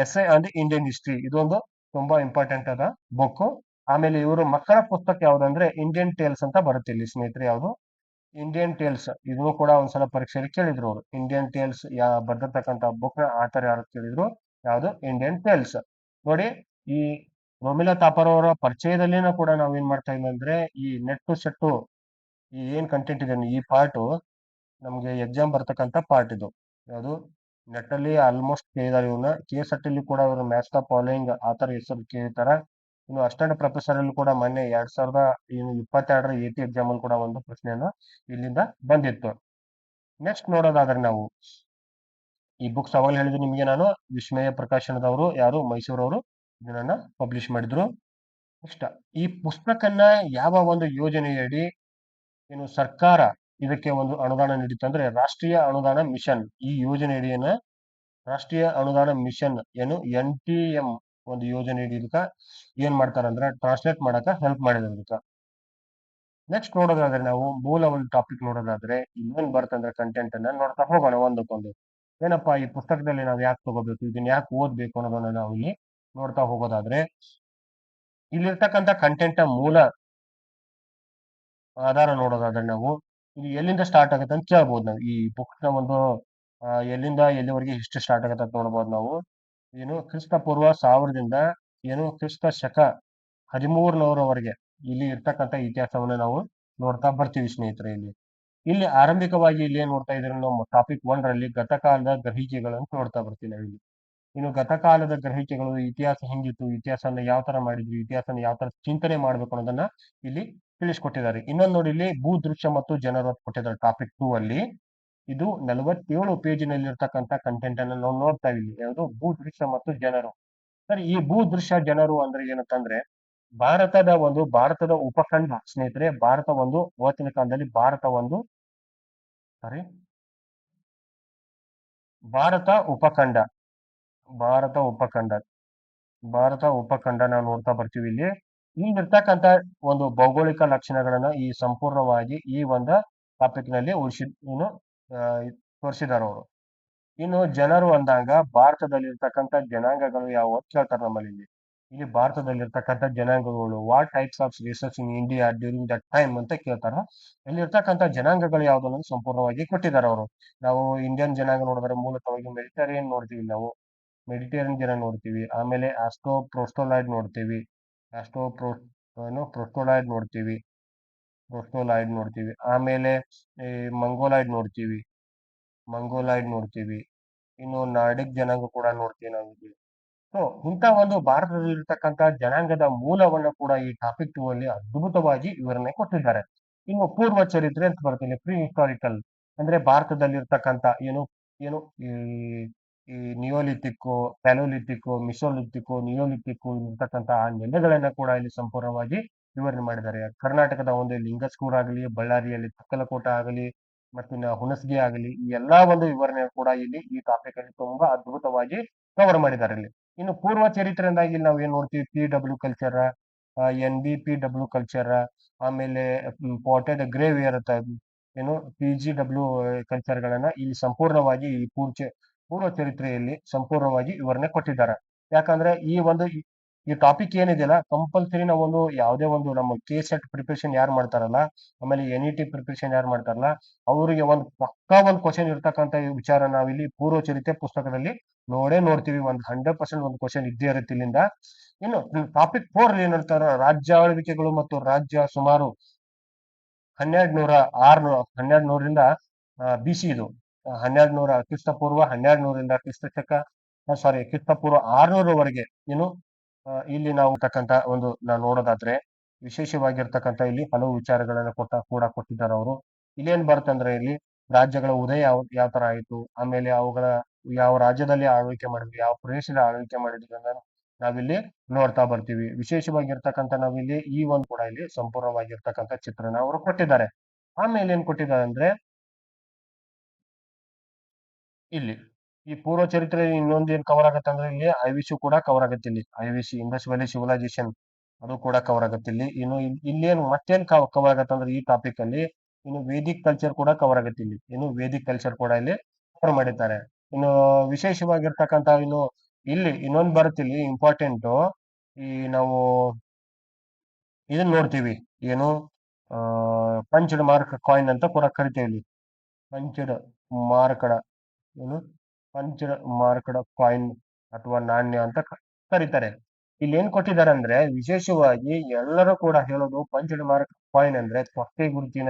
as and Indian history ಇದೊಂದು ತುಂಬಾ ಇಂಪಾರ್ಟೆಂಟ್ ಆದ ಬುಕ್. ಆಮೇಲೆ ಇವರು ಮಕ್ಕಳ ಪುಸ್ತಕ ಯಾವ್ದಂದ್ರೆ ಇಂಡಿಯನ್ ಟೇಲ್ಸ್ ಅಂತ ಬರುತ್ತೆ ಇಲ್ಲಿ ಸ್ನೇಹಿತರೆ. ಯಾವುದು? Indian tales. ಇದನ್ನು ಕೂಡ ಒಂದ್ಸಲ ಪರೀಕ್ಷೆಯಲ್ಲಿ ಕೇಳಿದ್ರು ಅವರು. ಇಂಡಿಯನ್ ಟೇಲ್ಸ್ ಬರ್ದಿರ್ತಕ್ಕಂಥ ಬುಕ್ ನ ಆತರ ಯಾರು ಕೇಳಿದ್ರು, ಯಾವುದು? Indian tales. ನೋಡಿ ಈ ರೋಮಿಲಾ ಥಾಪರ್ ಅವರ ಪರಿಚಯದಲ್ಲಿನ ಕೂಡ ನಾವ್ ಏನ್ ಮಾಡ್ತಾ ಇದ್ವಿ ಅಂದ್ರೆ ಈ ನೆಟ್ಟು ಸೆಟ್ಟು ಈ ಏನ್ ಕಂಟೆಂಟ್ ಇದೆ ಈ ಪಾರ್ಟ್ ನಮ್ಗೆ ಎಕ್ಸಾಮ್ ಬರ್ತಕ್ಕಂಥ ಪಾರ್ಟ್ ಇದು. ಯಾವುದು? ನೆಟ್ ಅಲ್ಲಿ ಆಲ್ಮೋಸ್ಟ್ ಕೇಳಿದಾರೆ ಇವನ್ನ. KSET ಅಲ್ಲಿ ಕೂಡ ಇವರು ಮ್ಯಾಚ್ ದ ಫಾಲೋಯಿಂಗ್ ಆತರ ಹೆಸರು ಕೇಳ್ತಾರ. ಇನ್ನು ಅಸಿಸ್ಟೆಂಟ್ ಪ್ರೊಫೆಸರ್ ಅಲ್ಲಿ ಕೂಡ ಮೊನ್ನೆ 2022ರ AP ಎಕ್ಸಾಮ್ ಅಲ್ಲಿ ಕೂಡ ಒಂದು ಪ್ರಶ್ನೆಯನ್ನು ಇಲ್ಲಿಂದ ಬಂದಿತ್ತು. ನೆಕ್ಸ್ಟ್ ನೋಡೋದಾದ್ರೆ ನಾವು ಈ ಬುಕ್ಸ್ ಅವಾಗಲೇ ಹೇಳಿದ್ರು ನಿಮಗೆ ನಾನು, ವಿಸ್ಮಯ ಪ್ರಕಾಶನದವರು ಯಾರು ಮೈಸೂರವರು ಇದನ್ನ ಪಬ್ಲಿಷ್ ಮಾಡಿದ್ರು. ನೆಕ್ಸ್ಟ್ ಈ ಪುಸ್ತಕನ್ನ ಯಾವ ಒಂದು ಯೋಜನೆಯಡಿ ಏನು ಸರ್ಕಾರ ಇದಕ್ಕೆ ಒಂದು ಅನುದಾನ ನೀಡಿತ್ತಂದ್ರೆ ರಾಷ್ಟ್ರೀಯ ಅನುದಾನ ಮಿಷನ್. ಈ ಯೋಜನೆಯಡಿಯನ್ನ ರಾಷ್ಟ್ರೀಯ ಅನುದಾನ ಮಿಷನ್ ಏನು NTM ಒಂದು ಯೋಜನೆ ಇದಕ್ಕ ಏನ್ ಮಾಡ್ತಾರಂದ್ರೆ ಟ್ರಾನ್ಸ್ಲೇಟ್ ಮಾಡಕ ಹೆಲ್ಪ್ ಮಾಡಿದ್ರು ಇದಕ್ಕ. ನೆಕ್ಸ್ಟ್ ನೋಡೋದಾದ್ರೆ ನಾವು ಮೂಲ ಒಂದು ಟಾಪಿಕ್ ನೋಡೋದಾದ್ರೆ ಇನ್ನೇನ್ ಬರ್ತಂದ್ರೆ ಕಂಟೆಂಟ್ ಅನ್ನ ನೋಡ್ತಾ ಹೋಗೋಣ ಒಂದಕ್ಕೊಂದು. ಏನಪ್ಪಾ ಈ ಪುಸ್ತಕದಲ್ಲಿ ನಾವು ಯಾಕೆ ತಗೋಬೇಕು, ಇದನ್ನ ಯಾಕೆ ಓದ್ಬೇಕು ಅನ್ನೋದನ್ನ ನಾವು ಇಲ್ಲಿ ನೋಡ್ತಾ ಹೋಗೋದಾದ್ರೆ ಇಲ್ಲಿರ್ತಕ್ಕಂಥ ಕಂಟೆಂಟ್ ಮೂಲ ಆಧಾರ ನೋಡೋದಾದ್ರೆ ನಾವು ಇದು ಎಲ್ಲಿಂದ ಸ್ಟಾರ್ಟ್ ಆಗುತ್ತೆ ಅಂತ ಕೇಳ್ಬೋದು. ನಾವು ಈ ಬುಕ್ ನ ಒಂದು ಎಲ್ಲಿಂದ ಎಲ್ಲಿವರೆಗೆ ಹಿಸ್ಟ್ರಿ ಸ್ಟಾರ್ಟ್ ಆಗುತ್ತೆ ಅಂತ ನೋಡ್ಬೋದು ನಾವು. ಏನು ಕ್ರಿಸ್ತ ಪೂರ್ವ 1000ದಿಂದ ಏನು ಕ್ರಿಸ್ತ ಶಕ 1300ರವರೆಗೆ ಇಲ್ಲಿ ಇರ್ತಕ್ಕಂಥ ಇತಿಹಾಸವನ್ನ ನಾವು ನೋಡ್ತಾ ಬರ್ತೀವಿ ಸ್ನೇಹಿತರೆ. ಇಲ್ಲಿ ಆರಂಭಿಕವಾಗಿ ಇಲ್ಲಿ ಏನ್ ನೋಡ್ತಾ ಇದ್ರೆ ನಾವು ಟಾಪಿಕ್ 1ರಲ್ಲಿ ಗತಕಾಲದ ಗ್ರಹಿಕೆಗಳನ್ನು ನೋಡ್ತಾ ಬರ್ತೀವಿ ನಾವಿಲ್ಲಿ. ಇನ್ನು ಗತಕಾಲದ ಗ್ರಹಿಕೆಗಳು ಇತಿಹಾಸ ಹೆಂಗಿತ್ತು, ಇತಿಹಾಸನ ಯಾವ ತರ ಮಾಡಿದ್ವಿ, ಇತಿಹಾಸನ ಯಾವ ತರ ಚಿಂತನೆ ಮಾಡ್ಬೇಕು ಅನ್ನೋದನ್ನ ಇಲ್ಲಿ ತಿಳಿಸ್ಕೊಟ್ಟಿದ್ದಾರೆ. ಇನ್ನೊಂದು ನೋಡಿ ಇಲ್ಲಿ ಭೂದೃಶ್ಯ ಮತ್ತು ಜನರು ಅಂತ ಕೊಟ್ಟಿದ್ದಾರೆ ಟಾಪಿಕ್ 2 ಅಲ್ಲಿ. ಇದು 47 ಪೇಜಿನಲ್ಲಿ ಇರ್ತಕ್ಕಂಥ ಕಂಟೆಂಟ್ ಅನ್ನು ನಾವು ನೋಡ್ತಾ ಇದೀವಿ. ಯಾವುದು? ಭೂದೃಶ್ಯ ಮತ್ತು ಜನರು. ಸರಿ, ಈ ಭೂದೃಶ್ಯ ಜನರು ಅಂದ್ರೆ ಏನಂತಂದ್ರೆ ಭಾರತದ ಉಪಖಂಡ ಸ್ನೇಹಿತರೆ. ಭಾರತ ಒಂದು ಅವತ್ತಿನ ಕಾಲದಲ್ಲಿ ಭಾರತ ಉಪಖಂಡ ಭಾರತ ಉಪಖಂಡ ನಾವು ನೋಡ್ತಾ ಬರ್ತೀವಿ ಇಲ್ಲಿ. ಇಲ್ಲಿರ್ತಕ್ಕಂಥ ಒಂದು ಭೌಗೋಳಿಕ ಲಕ್ಷಣಗಳನ್ನ ಈ ಸಂಪೂರ್ಣವಾಗಿ ಈ ಒಂದು ಟಾಪಿಕ್ ನಲ್ಲಿ ಏನು ತೋರಿಸಿದಾರೆ ಅವರು. ಇನ್ನು ಜನರು ಅಂದಾಗ ಭಾರತದಲ್ಲಿರ್ತಕ್ಕಂಥ ಜನಾಂಗಗಳು ಯಾವ ಕೇಳ್ತಾರೆ ನಮ್ಮಲ್ಲಿ ಇಲ್ಲಿ ಭಾರತದಲ್ಲಿರ್ತಕ್ಕಂಥ ಜನಾಂಗಗಳು what types of research in India during that time ಅಂತ ಕೇಳ್ತಾರ. ಇಲ್ಲಿರ್ತಕ್ಕಂಥ ಜನಾಂಗಗಳು ಯಾವ್ದು ಅನ್ನೋದು ಸಂಪೂರ್ಣವಾಗಿ ಕೊಟ್ಟಿದ್ದಾರೆ ಅವರು. ನಾವು ಇಂಡಿಯನ್ ಜನಾಂಗ ನೋಡಿದ್ರೆ ಮೂಲತಃವಾಗಿ ಮೆಡಿಟರೇನಿಯನ್ ನೋಡ್ತೀವಿ ನಾವು. ಮೆಡಿಟೇರಿಯನ್ ಜನ ನೋಡ್ತೀವಿ. ಆಮೇಲೆ ಆಸ್ಟ್ರೋಪ್ರೋಸ್ಟೋಲಾಯ್ಡ್ ನೋಡ್ತೀವಿ. ಆಸ್ಟ್ರೋಪ್ರೋ ಪ್ರೋಸ್ಟೋಲಾಯ್ಡ್ ನೋಡ್ತೀವಿ. ಆಮೇಲೆ ಈ ಮಂಗೋಲಾಯ್ಡ್ ನೋಡ್ತೀವಿ. ಇನ್ನು ನಾರ್ಡಿಕ್ ಜನಾಂಗ ಕೂಡ ನೋಡ್ತೀವಿ ನಾವು ಇಲ್ಲಿ. ಸೊ ಇಂಥ ಒಂದು ಭಾರತದಲ್ಲಿರ್ತಕ್ಕಂಥ ಜನಾಂಗದ ಮೂಲವನ್ನು ಕೂಡ ಈ ಟಾಪಿಕ್ 2 ಅಲ್ಲಿ ಅದ್ಭುತವಾಗಿ ವಿವರಣೆ ಕೊಟ್ಟಿದ್ದಾರೆ. ಇನ್ನು ಪೂರ್ವ ಚರಿತ್ರೆ ಅಂತ ಬರ್ತೀನಿ, ಪ್ರೀ ಹಿಸ್ಟಾರಿಕಲ್ ಅಂದ್ರೆ ಭಾರತದಲ್ಲಿರ್ತಕ್ಕಂಥ ಏನು ಏನು ಈ ಈ ನಿಯೋಲಿಥಿಕ್ಕು, ಪ್ಯಾಲೋಲಿಥಿಕ್ಕು, ಮಿಸೋಲಿಥಿಕ್ಕು, ನಿಯೋಲಿಥಿಕ್ಕು ಇರ್ತಕ್ಕಂಥ ಆ ನೆಲೆಗಳನ್ನ ಕೂಡ ಇಲ್ಲಿ ಸಂಪೂರ್ಣವಾಗಿ ವಿವರಣೆ ಮಾಡಿದ್ದಾರೆ. ಕರ್ನಾಟಕದ ಒಂದು ಲಿಂಗಸ್ಗೂರ್ ಆಗಲಿ, ಬಳ್ಳಾರಿಯಲ್ಲಿ ತಕ್ಕಲಕೋಟ ಆಗಲಿ, ಮತ್ತಿನ್ನ ಹುಣಸಗಿ ಆಗಲಿ, ಈ ಎಲ್ಲಾ ಒಂದು ವಿವರಣೆ ಕೂಡ ಇಲ್ಲಿ ಈ ಟಾಪಿಕ್ ಅಲ್ಲಿ ತುಂಬಾ ಅದ್ಭುತವಾಗಿ ಕವರ್ ಮಾಡಿದ್ದಾರೆ ಇಲ್ಲಿ. ಇನ್ನು ಪೂರ್ವ ಚರಿತ್ರೆಯಿಂದಾಗಿ ನಾವು ಏನ್ ನೋಡ್ತೀವಿ, PW ಕಲ್ಚರ್, NBPW ಕಲ್ಚರ್, ಆಮೇಲೆ ಪಾಟೆಡ್ ಗ್ರೇವ್ ಇರುತ್ತೆ, ಏನು PGW ಕಲ್ಚರ್ಗಳನ್ನ ಇಲ್ಲಿ ಸಂಪೂರ್ಣವಾಗಿ ಈ ಪೂರ್ವ ಚರಿತ್ರೆಯಲ್ಲಿ ಸಂಪೂರ್ಣವಾಗಿ ವಿವರಣೆ ಕೊಟ್ಟಿದ್ದಾರೆ. ಯಾಕಂದ್ರೆ ಈ ಟಾಪಿಕ್ ಏನಿದೆಯಲ್ಲ, ಕಂಪಲ್ಸರಿ ನಾವೊಂದು ಯಾವುದೇ ಒಂದು ನಮ್ಮ KSET ಪ್ರಿಪರೇಷನ್ ಯಾರು ಮಾಡ್ತಾರಲ್ಲ, ಆಮೇಲೆ NET ಪ್ರಿಪರೇಷನ್ ಯಾರು ಮಾಡ್ತಾರಲ್ಲ, ಅವರಿಗೆ ಒಂದು ಪಕ್ಕಾ ಒಂದು ಕ್ವಶನ್ ಇರ್ತಕ್ಕಂಥ ವಿಚಾರ ನಾವಿಲ್ಲಿ ಪೂರ್ವ ಚರಿತ್ರೆ ಪುಸ್ತಕದಲ್ಲಿ ನೋಡ್ತೀವಿ. ಒಂದು 100% ಒಂದು ಕ್ವಶನ್ ಇದ್ದೇ ಇರುತ್ತೆ ಇಲ್ಲಿಂದ. ಇನ್ನು ಟಾಪಿಕ್ 4 ಏನ್ ಹೇಳ್ತಾರ, ರಾಜ್ಯ ಆಳ್ವಿಕೆಗಳು ಮತ್ತು ರಾಜ್ಯ ಸುಮಾರು 1200ರಿಂದ BC ಇದು 1200 ಕ್ರಿಸ್ತಪೂರ್ವ 1200ರಿಂದ ಕ್ರಿಸ್ತಪೂರ್ವ 600ರವರೆಗೆ ಏನು ಇಲ್ಲಿ ನಾವು ನಾವು ನೋಡೋದಾದ್ರೆ ವಿಶೇಷವಾಗಿರ್ತಕ್ಕಂಥ ಇಲ್ಲಿ ಹಲವು ವಿಚಾರಗಳನ್ನ ಕೂಡ ಕೊಟ್ಟಿದ್ದಾರೆ ಅವರು. ಇಲ್ಲೇನ್ ಬರ್ತಂದ್ರೆ ಇಲ್ಲಿ ರಾಜ್ಯಗಳ ಉದಯ ಯಾವ ತರ ಆಯ್ತು, ಆಮೇಲೆ ಅವುಗಳ ಯಾವ ರಾಜ್ಯದಲ್ಲಿ ಆಳ್ವಿಕೆ ಮಾಡಿದ್ವಿ, ಯಾವ ಪ್ರದೇಶದ ಆಳ್ವಿಕೆ ಮಾಡಿದ್ವಿ ಅನ್ನೋದನ್ನ ನಾವಿಲ್ಲಿ ನೋಡ್ತಾ ಬರ್ತೀವಿ. ವಿಶೇಷವಾಗಿರ್ತಕ್ಕಂಥ ನಾವಿಲ್ಲಿ ಈ ಒಂದು ಕೂಡ ಇಲ್ಲಿ ಸಂಪೂರ್ಣವಾಗಿರ್ತಕ್ಕಂಥ ಚಿತ್ರಣ ಅವರು ಕೊಟ್ಟಿದ್ದಾರೆ. ಆಮೇಲೆ ಏನ್ ಕೊಟ್ಟಿದ್ದಾರೆ ಅಂದ್ರೆ ಇಲ್ಲಿ ಈ ಪೂರ್ವ ಚರಿತ್ರೆ ಇನ್ನೊಂದು ಏನ್ ಕವರ್ ಆಗತ್ತೆ ಅಂದ್ರೆ ಇಲ್ಲಿ IVC ಕೂಡ ಕವರ್ ಆಗತ್ತೆ. ಇಲ್ಲಿ IVC ಇಂಡಸ್ ವ್ಯಾಲಿ ಸಿವಿಲೈಸೇಷನ್ ಅದು ಕೂಡ ಕವರ್ ಆಗತ್ತೆ ಇಲ್ಲಿ. ಇನ್ನು ಇಲ್ಲೇನು ಮತ್ತೇನ್ ಕವರ್ ಆಗತ್ತೆ ಅಂದ್ರೆ ಈ ಟಾಪಿಕ್ ಅಲ್ಲಿ ಇನ್ನು ವೇದಿಕ್ ಕಲ್ಚರ್ ಕೂಡ ಕವರ್ ಆಗತ್ತೆ ಇಲ್ಲಿ. ಇನ್ನು ವೇದಿಕ್ ಕಲ್ಚರ್ ಕೂಡ ಇಲ್ಲಿ ಕವರ್ ಮಾಡಿದ್ದಾರೆ. ಇನ್ನು ವಿಶೇಷವಾಗಿರ್ತಕ್ಕಂಥ ಇಲ್ಲಿ ಇನ್ನೊಂದು ಬರುತ್ತೆ ಇಲ್ಲಿ ಇಂಪಾರ್ಟೆಂಟ್, ಈ ನಾವು ಇದನ್ನ ನೋಡ್ತೀವಿ, ಏನು ಪಂಚ್ಡ್ ಮಾರ್ಕ್ ಕಾಯಿನ್ ಅಂತ ಕೂಡ ಕರಿತೀವಿ ಇಲ್ಲಿ. ಪಂಚ್ಡ್ ಮಾರ್ಕಡ ಏನು ಪಂಚ್ಡ್ ಮಾರ್ಕಡ ಕಾಯಿನ್ ಅಥವಾ ನಾಣ್ಯ ಅಂತ ಕರೀತಾರೆ. ಇಲ್ಲಿ ಏನ್ ಕೊಟ್ಟಿದ್ದಾರೆ ಅಂದ್ರೆ ವಿಶೇಷವಾಗಿ ಎಲ್ಲರೂ ಕೂಡ ಹೇಳೋದು ಪಂಚ್ಡ್ ಮಾರ್ಕ್ ಕಾಯಿನ್ ಅಂದ್ರೆ ತೊಟ್ಟೆ ಗುರುತಿನ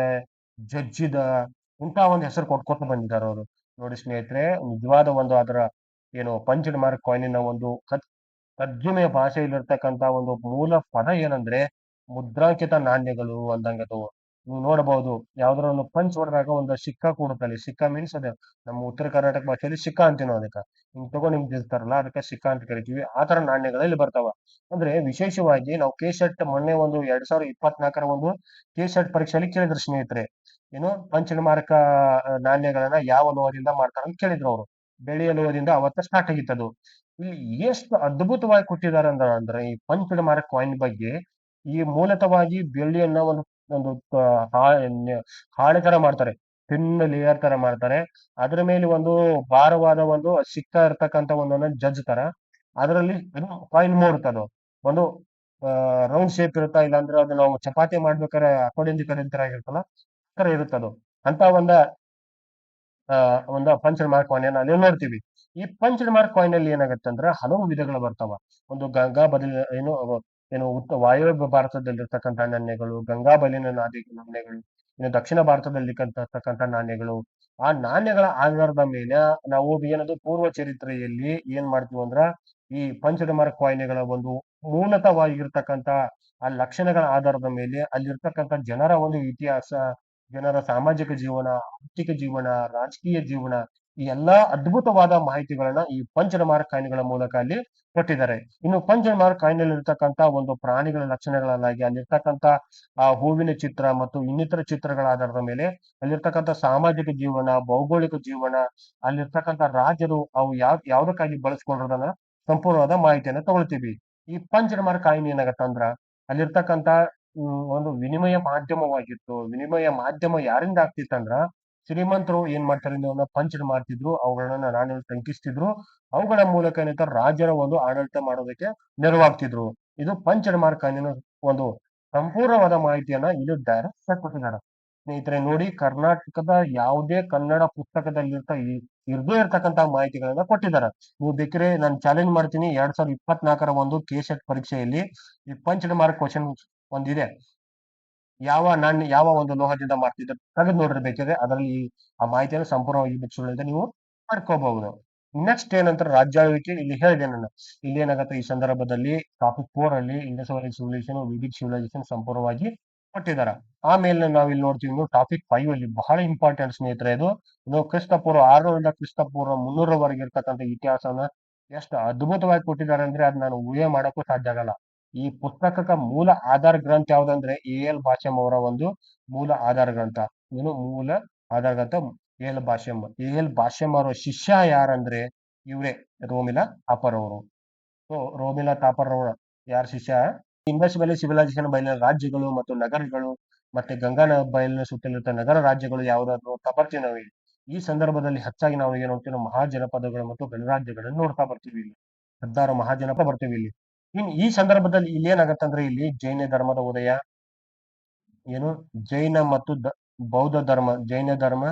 ಜಜ್ಜಿದ ಇಂಥ ಒಂದು ಹೆಸರು ಕೊಟ್ಕೊತ ಬಂದಿದ್ದಾರೆ ಅವರು. ನೋಡಿ ಸ್ನೇಹಿತರೆ, ನಿಜವಾದ ಒಂದು ಅದರ ಏನು ಪಂಚ್ಡ್ ಮಾರ್ಕ್ ಕಾಯಿನಿನ ಒಂದು ತರ್ಜುಮೆಯ ಭಾಷೆಯಲ್ಲಿರ್ತಕ್ಕಂಥ ಒಂದು ಮೂಲ ಪದ ಏನಂದ್ರೆ ಮುದ್ರಾಂಕಿತ ನಾಣ್ಯಗಳು ಅಂದಂಗದು. ನೀವು ನೋಡಬಹುದು, ಯಾವ್ದಾರ ಒಂದು ಪಂಚ್ ಹೊಡೆದಾಗ ಒಂದು ಸಿಕ್ಕ ಕೂಡುತ್ತಲ್ಲಿ. ಸಿಕ್ಕ ಮೀನ್ಸ್ ಅದೇ ನಮ್ಮ ಉತ್ತರ ಕರ್ನಾಟಕ ಭಾಷೆಯಲ್ಲಿ ಸಿಕ್ಕ ಅಂತೀವಿ ನಾವು ಅದಕ್ಕೆ. ಹಿಂಗ್ ತಗೊಂಡ್ ನಿಮ್ಗೆ ಇರ್ತಾರಲ್ಲ, ಅದಕ್ಕೆ ಸಿಕ್ಕ ಅಂತ ಕರಿತೀವಿ. ಆ ತರ ನಾಣ್ಯಗಳಲ್ಲಿ ಬರ್ತಾವ. ಅಂದ್ರೆ ವಿಶೇಷವಾಗಿ ನಾವು KSET ಮೊನ್ನೆ ಒಂದು 2024ರ ಒಂದು KSET ಪರೀಕ್ಷೆಯಲ್ಲಿ ಕೇಳಿದ್ರು ಸ್ನೇಹಿತರೆ, ಏನು ಪಂಚಡ್ ಮಾರ್ಕ ನಾಣ್ಯಗಳನ್ನ ಯಾವ ಲೋಹದಿಂದ ಮಾಡ್ತಾರ ಅಂತ ಕೇಳಿದ್ರು ಅವರು. ಬೆಳ್ಳಿಯ ಲೋಹದಿಂದ ಅವತ್ತ ಸ್ಟಾರ್ಟ್ ಆಗಿತ್ತದು. ಇಲ್ಲಿ ಎಷ್ಟು ಅದ್ಭುತವಾಗಿ ಕೊಟ್ಟಿದ್ದಾರೆ ಅಂದ್ರೆ ಈ ಪಂಚಡ್ ಮಾರ್ಕ್ ಕಾಯಿನ್ ಬಗ್ಗೆ, ಈ ಮೂಲತಃವಾಗಿ ಬೆಳ್ಳಿಯನ್ನ ಒಂದು ಹಾಳೆ ತರ ಮಾಡ್ತಾರೆ, ತಿನ್ ಲೇಯರ್ ತರ ಮಾಡ್ತಾರೆ. ಅದ್ರ ಮೇಲೆ ಒಂದು ಭಾರವಾದ ಒಂದು ಸಿಕ್ಕ ಇರ್ತಕ್ಕಂಥ ಒಂದನ್ನ ಜಜ್ತಾರ. ಅದರಲ್ಲಿ ಕಾಯಿನ್ ಮೂರ್ತದು ಒಂದು ರೌಂಡ್ ಶೇಪ್ ಇರುತ್ತಾ, ಇಲ್ಲಾಂದ್ರೆ ಅದು ನಾವು ಚಪಾತಿ ಮಾಡ್ಬೇಕಾದ್ರೆ ಅಕೋಡಿಂಜಿ ತರ ಆಗಿರ್ತಲ್ಲ, ತರ ಇರುತ್ತದು. ಅಂತ ಒಂದು ಪಂಚಡ್ ಮಾರ್ಕ್ ಕಾಯಿನ್ ಅಲ್ಲಿ ನೋಡ್ತೀವಿ. ಈ ಪಂಚಡ್ ಮಾರ್ಕ್ ಕಾಯಿನ್ ಅಲ್ಲಿ ಏನಾಗುತ್ತೆ ಅಂದ್ರೆ ಹಲವು ವಿಧಗಳು ಬರ್ತಾವ. ಒಂದು ಗಂಗಾ ಬದಲಿನ ಏನು ವಾಯುವ್ಯ ಭಾರತದಲ್ಲಿರ್ತಕ್ಕಂಥ ನಾಣ್ಯಗಳು, ಗಂಗಾ ಬಲಿನ ನಾಣ್ಯಗಳು, ಇನ್ನು ದಕ್ಷಿಣ ಭಾರತದಲ್ಲಿ ಕರ್ತಕ್ಕಂಥ ನಾಣ್ಯಗಳು. ಆ ನಾಣ್ಯಗಳ ಆಧಾರದ ಮೇಲೆ ನಾವು ಏನದು ಪೂರ್ವ ಚರಿತ್ರೆಯಲ್ಲಿ ಏನ್ ಮಾಡ್ತೀವಿ ಅಂದ್ರ ಈ ಪಂಚಡ್ ಮಾರ್ಕ್ ಕಾಯಿನ್ಗಳ ಒಂದು ಮೂಲತವಾಗಿರ್ತಕ್ಕಂಥ ಆ ಲಕ್ಷಣಗಳ ಆಧಾರದ ಮೇಲೆ ಅಲ್ಲಿರ್ತಕ್ಕಂಥ ಜನರ ಒಂದು ಇತಿಹಾಸ, ಜನರ ಸಾಮಾಜಿಕ ಜೀವನ, ಆರ್ಥಿಕ ಜೀವನ, ರಾಜಕೀಯ ಜೀವನ, ಈ ಎಲ್ಲಾ ಅದ್ಭುತವಾದ ಮಾಹಿತಿಗಳನ್ನ ಈ ಪಂಚಡ್ ಮಾರ್ಕ್ ಕಾಯಿನ್ಗಳ ಮೂಲಕ ಅಲ್ಲಿ ಕೊಟ್ಟಿದ್ದಾರೆ. ಇನ್ನು ಪಂಚಡ್ ಮಾರ್ಕ್ ಕಾಯಿನಲ್ಲಿ ಇರ್ತಕ್ಕಂಥ ಒಂದು ಪ್ರಾಣಿಗಳ ಲಕ್ಷಣಗಳನ್ನಾಗಿ ಅಲ್ಲಿರ್ತಕ್ಕಂಥ ಆ ಹೂವಿನ ಚಿತ್ರ ಮತ್ತು ಇನ್ನಿತರ ಚಿತ್ರಗಳ ಆಧಾರದ ಮೇಲೆ ಅಲ್ಲಿರ್ತಕ್ಕಂಥ ಸಾಮಾಜಿಕ ಜೀವನ, ಭೌಗೋಳಿಕ ಜೀವನ, ಅಲ್ಲಿರ್ತಕ್ಕಂಥ ರಾಜರು ಅವು ಯಾವ್ದಕ್ಕಾಗಿ ಬಳಸ್ಕೊಂಡಿರೋದನ್ನ ಸಂಪೂರ್ಣವಾದ ಮಾಹಿತಿಯನ್ನ ತಗೊಳ್ತೀವಿ. ಈ ಪಂಚಡ್ ಮಾರ್ಕ್ ಕಾಯಿನ್ ಏನಾಗತ್ತಂದ್ರ ಅಲ್ಲಿರ್ತಕ್ಕಂತ ಒಂದು ವಿನಿಮಯ ಮಾಧ್ಯಮವಾಗಿತ್ತು. ವಿನಿಮಯ ಮಾಧ್ಯಮ ಯಾರಿಂದ ಆಗ್ತಿತ್ತಂದ್ರ ಶ್ರೀಮಂತರು ಏನ್ ಮಾಡ್ತಾರೆ ಅಂದ್ರೆ ಪಂಚ್ ಮಾಡ್ತಿದ್ರು, ಅವುಗಳನ್ನ ನಾಣ್ಯ ಟಂಕಿಸ್ತಿದ್ರು. ಅವುಗಳ ಮೂಲಕ ಏನಂತ ರಾಜರ ಒಂದು ಆಡಳಿತ ಮಾಡೋದಕ್ಕೆ ನೆರವಾಗ್ತಿದ್ರು. ಇದು ಪಂಚ ಮಾರ್ಕ್ ಅನ್ನೋ ಒಂದು ಸಂಪೂರ್ಣವಾದ ಮಾಹಿತಿಯನ್ನ ಇಲ್ಲಿ ಡೈರೆಕ್ಟ್ ಕೊಟ್ಟಿದ್ದಾರೆ. ಸ್ನೇಹಿತರೆ ನೋಡಿ, ಕರ್ನಾಟಕದ ಯಾವುದೇ ಕನ್ನಡ ಪುಸ್ತಕದಲ್ಲಿ ಇರ್ದೇ ಇರ್ತಕ್ಕಂತ ಮಾಹಿತಿಗಳನ್ನ ಕೊಟ್ಟಿದ್ದಾರೆ. ನೀವು ಬೇಕಿದ್ರೆ ನಾನು ಚಾಲೆಂಜ್ ಮಾಡ್ತೀನಿ, 2024 ಒಂದು ಕೆಸೆಟ್ ಪರೀಕ್ಷೆಯಲ್ಲಿ ಈ ಪಂಚ್ ಮಾರ್ಕ್ ಕ್ವಶನ್ ಒಂದಿದೆ. ಯಾವ ಒಂದು ಲೋಹದಿಂದ ಮಾಡ್ತಿದ್ರೆ ತೆಗೆದು ನೋಡ್ರಿ ಬೇಕಿದ್ರೆ, ಅದರಲ್ಲಿ ಆ ಮಾಹಿತಿಯನ್ನು ಸಂಪೂರ್ಣವಾಗಿ ಬಿಡಿಸೋದ್ರಿಂದ ನೀವು ಮಾಡ್ಕೋಬಹುದು. ನೆಕ್ಸ್ಟ್ ಏನಂತ ರಾಜ್ಯಾಳ್ವಿಕೆ ಇಲ್ಲಿ ಹೇಳಿದೆ ನಾನು. ಇಲ್ಲಿ ಏನಾಗುತ್ತೆ ಈ ಸಂದರ್ಭದಲ್ಲಿ ಟಾಪಿಕ್ 4 ಅಲ್ಲಿ Indus valley civilisation, Vedic civilisation ಸಂಪೂರ್ಣವಾಗಿ ಕೊಟ್ಟಿದ್ದಾರೆ. ಆಮೇಲೆ ನಾವು ಇಲ್ಲಿ ನೋಡ್ತೀವಿ ಇನ್ನು ಟಾಪಿಕ್ 5 ಅಲ್ಲಿ ಬಹಳ ಇಂಪಾರ್ಟೆಂಟ್ ಸ್ನೇಹಿತರೆ ಇದು. ಇನ್ನು ಕ್ರಿಸ್ತಪೂರ್ವ 600ರಿಂದ ಕ್ರಿಸ್ತಪೂರ್ವ 300ರವರೆಗೆ ಇರ್ತಕ್ಕಂಥ ಇತಿಹಾಸವನ್ನ ಎಷ್ಟು ಅದ್ಭುತವಾಗಿ ಕೊಟ್ಟಿದ್ದಾರೆ ಅಂದ್ರೆ ಅದ್ ನಾನು ಊಹೆ ಮಾಡಕ್ಕೂ ಸಾಧ್ಯ ಆಗಲ್ಲ. ಈ ಪುಸ್ತಕಕ್ಕೆ ಮೂಲ ಆಧಾರ ಗ್ರಂಥ ಯಾವ್ದಂದ್ರೆ ಎ.ಎಲ್. ಭಾಷ್ಯಂ ಅವರ ಒಂದು ಮೂಲ ಆಧಾರ ಗ್ರಂಥ. ಮೂಲ ಆಧಾರ ಗ್ರಂಥ ಎ.ಎಲ್. ಭಾಷ್ಯಂ. ಎ.ಎಲ್. ಭಾಷ್ಯಂ ಅವರ ಶಿಷ್ಯ ಯಾರಂದ್ರೆ ಇವರೇ ರೋಮಿಲಾ ಥಾಪರ್ ಅವರು. ಸೊ ರೋಮಿಲಾ ಥಾಪರ್ ಅವರ ಯಾರ ಶಿಷ್ಯ? ಇಂಡಸ್ ವ್ಯಾಲಿ ಸಿವಿಲೈಸೇಷನ್ ಬಯಲಿನ ರಾಜ್ಯಗಳು ಮತ್ತು ನಗರಗಳು ಮತ್ತೆ ಗಂಗಾ ಬಯಲಿನ ಸುತ್ತಲಿರುವ ನಗರ ರಾಜ್ಯಗಳು ಯಾವ್ದಾದ್ರು ನೋಡ್ತಾ ಬರ್ತೀವಿ ನಾವು. ಈ ಸಂದರ್ಭದಲ್ಲಿ ಹೆಚ್ಚಾಗಿ ನಾವು ಏನ್ ನೋಡ್ತೀವಿ, ಮಹಾಜನಪದಗಳು ಮತ್ತು ಗಣರಾಜ್ಯಗಳನ್ನು ನೋಡ್ತಾ ಬರ್ತೀವಿ. ಇಲ್ಲಿ 16 ಮಹಾಜನಪದ ಬರ್ತೀವಿ ಇಲ್ಲಿ. ಈ ಸಂದರ್ಭದಲ್ಲಿ ಇಲ್ಲಿ ಏನಾಗತ್ತಂದ್ರೆ ಇಲ್ಲಿ ಜೈನ ಧರ್ಮದ ಉದಯ, ಏನು ಜೈನ ಮತ್ತು ಬೌದ್ಧ ಧರ್ಮ, ಜೈನ ಧರ್ಮ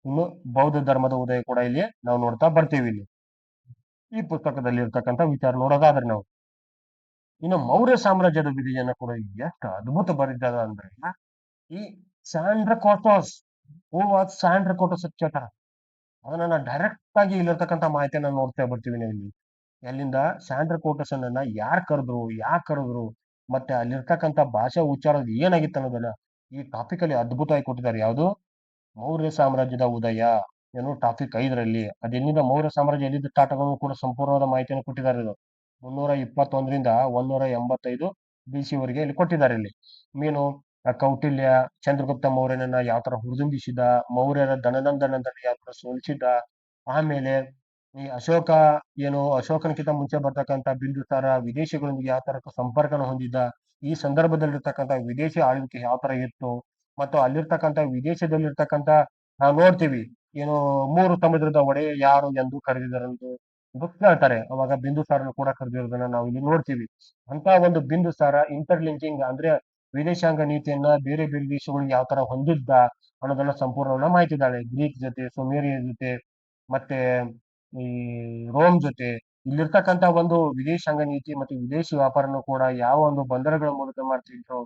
ಇನ್ನು ಬೌದ್ಧ ಧರ್ಮದ ಉದಯ ಕೂಡ ಇಲ್ಲಿ ನಾವು ನೋಡ್ತಾ ಬರ್ತೀವಿ ಇಲ್ಲಿ ಈ ಪುಸ್ತಕದಲ್ಲಿ ಇರ್ತಕ್ಕಂಥ ವಿಚಾರ ನೋಡೋದಾದ್ರೆ ನಾವು. ಇನ್ನು ಮೌರ್ಯ ಸಾಮ್ರಾಜ್ಯದ ವಿಧಿಯನ್ನ ಕೂಡ ಎಷ್ಟು ಅದ್ಭುತ ಬರಿದಾರ ಅಂದ್ರೆ ಈ ಸ್ಯಾಂಡ್ರಕೋಟೋಸ್ ಸ್ಯಾಂಡ್ರಕೋಟೋಸ್ ಹೇಳ್ತಾರ. ಅದನ್ನ ಡೈರೆಕ್ಟ್ ಆಗಿ ಇಲ್ಲಿರ್ತಕ್ಕಂಥ ಮಾಹಿತಿಯನ್ನ ನೋಡ್ತಾ ಬರ್ತೀವಿ ನಾವು ಇಲ್ಲಿ. ಎಲ್ಲಿಂದ ಸ್ಯಾಂಡ್ರಕೋಟಸ್ ಅನ್ನ ಯಾರು ಕರೆದ್ರು, ಯಾಕೆ ಕರೆದ್ರು, ಮತ್ತೆ ಅಲ್ಲಿರ್ತಕ್ಕಂಥ ಭಾಷಾ ಉಚ್ಚಾರ ಏನಾಗಿತ್ತು ಅನ್ನೋದನ್ನ ಈ ಟಾಪಿಕ್ ಅಲ್ಲಿ ಅದ್ಭುತವಾಗಿ ಕೊಟ್ಟಿದ್ದಾರೆ. ಯಾವುದು? ಮೌರ್ಯ ಸಾಮ್ರಾಜ್ಯದ ಉದಯ ಏನು ಟಾಪಿಕ್ 5ರಲ್ಲಿ. ಅದೆಲ್ಲಿಂದ ಮೌರ್ಯ ಸಾಮ್ರಾಜ್ಯ ಎಲ್ಲಿಂದ ಸ್ಟಾರ್ಟ್ ಆಗೋದು ಕೂಡ ಸಂಪೂರ್ಣವಾದ ಮಾಹಿತಿಯನ್ನು ಕೊಟ್ಟಿದ್ದಾರೆ. ಇದು 321ರಿಂದ 185 BC ವರೆಗೆ ಇಲ್ಲಿ ಕೊಟ್ಟಿದ್ದಾರೆ. ಇಲ್ಲಿ ಮೀನು ಕೌಟಿಲ್ಯ ಚಂದ್ರಗುಪ್ತ ಮೌರ್ಯನನ್ನ ಯಾವ ತರ ಹುರಿದುಂಬಿಸಿದ, ಮೌರ್ಯರ ಧನನಂದನನ್ನ ಯಾವ ತರ ಸೋಲಿಸಿದ, ಆಮೇಲೆ ಈ ಅಶೋಕನಕ್ಕಿಂತ ಮುಂಚೆ ಬರ್ತಕ್ಕಂಥ ಬಿಂದುಸಾರ ವಿದೇಶಿಗಳೊಂದಿಗೆ ಯಾವ ತರ ಸಂಪರ್ಕನ ಹೊಂದಿದ್ದ, ಈ ಸಂದರ್ಭದಲ್ಲಿರ್ತಕ್ಕಂಥ ವಿದೇಶಿ ಆಳ್ವಿಕೆ ಯಾವ ತರ ಇತ್ತು, ಮತ್ತು ಅಲ್ಲಿರ್ತಕ್ಕಂಥ ವಿದೇಶದಲ್ಲಿರ್ತಕ್ಕಂಥ ನಾವು ನೋಡ್ತೀವಿ ಏನು 3 ಸಮುದ್ರದ ಒಡೆಯ ಯಾರು ಎಂದು ಕರೆದಿದ್ದಾರಂತ ಹೇಳ್ತಾರೆ. ಅವಾಗ ಬಿಂದುಸಾರನು ಕೂಡ ಕರೆದಿರೋದನ್ನ ನಾವು ಇಲ್ಲಿ ನೋಡ್ತೀವಿ. ಅಂತ ಒಂದು ಬಿಂದುಸಾರ ಇಂಟರ್ಲಿಂಕಿಂಗ್ ಅಂದ್ರೆ ವಿದೇಶಾಂಗ ನೀತಿಯನ್ನ ಬೇರೆ ಬೇರೆ ದೇಶಗಳಿಗೆ ಯಾವ ತರ ಹೊಂದಿದ್ದ ಅನ್ನೋದನ್ನ ಸಂಪೂರ್ಣ ಮಾಹಿತಿ ಇದ್ದಾಳೆ. ಗ್ರೀಕ್ ಜೊತೆ, ಸುಮೇರಿಯ ಜೊತೆ, ಮತ್ತೆ ಈ ರೋಮ್ ಜೊತೆ ಇಲ್ಲಿರ್ತಕ್ಕಂಥ ಒಂದು ವಿದೇಶಾಂಗ ನೀತಿ ಮತ್ತು ವಿದೇಶಿ ವ್ಯಾಪಾರನು ಕೂಡ ಯಾವ ಒಂದು ಬಂದರುಗಳ ಮೂಲಕ ಮಾಡ್ತಿದ್ರು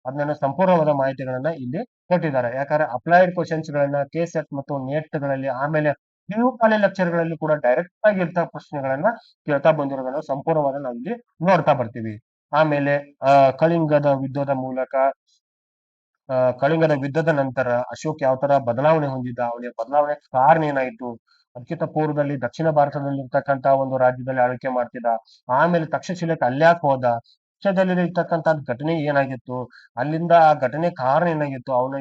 ಅದನ್ನ ಸಂಪೂರ್ಣವಾದ ಮಾಹಿತಿಗಳನ್ನ ಇಲ್ಲಿ ಕೊಟ್ಟಿದ್ದಾರೆ. ಯಾಕಂದ್ರೆ ಅಪ್ಲೈಡ್ ಕ್ವಶನ್ಸ್ ಗಳನ್ನ ಕೆಸೆಟ್ ಮತ್ತು ನೆಟ್ ಗಳಲ್ಲಿ, ಆಮೇಲೆ PU ಕಾಲೇಜ್ ಲೆಕ್ಚರ್ ಗಳಲ್ಲಿ ಕೂಡ ಡೈರೆಕ್ಟ್ ಆಗಿ ಇರ್ತ ಪ್ರಶ್ನೆಗಳನ್ನ ಕೇಳ್ತಾ ಬಂದಿರೋದನ್ನ ಸಂಪೂರ್ಣವಾದ ನಾವು ಇಲ್ಲಿ ನೋಡ್ತಾ ಬರ್ತೀವಿ. ಆಮೇಲೆ ಕಳಿಂಗದ ಯುದ್ಧದ ನಂತರ ಅಶೋಕ್ ಯಾವ ತರ ಬದಲಾವಣೆ ಹೊಂದಿದ್ದ, ಅವನಿಗೆ ಬದಲಾವಣೆ ಕಾರಣ ಏನಾಯ್ತು, ಅದಕ್ಕಿಂತ ಪೂರ್ವದಲ್ಲಿ ದಕ್ಷಿಣ ಭಾರತದಲ್ಲಿ ಇರ್ತಕ್ಕಂತ ಒಂದು ರಾಜ್ಯದಲ್ಲಿ ಆಳ್ವಿಕೆ ಮಾಡ್ತಿದ್ದ, ಆಮೇಲೆ ತಕ್ಷಶಿಲೆಗೆ ಅಲ್ಯಾಕ್ ಹೋದ, ತಕ್ಷದಲ್ಲಿ ಇರ್ತಕ್ಕಂತ ಘಟನೆ ಏನಾಗಿತ್ತು, ಅಲ್ಲಿಂದ ಆ ಘಟನೆ ಕಾರಣ ಏನಾಗಿತ್ತು, ಅವನು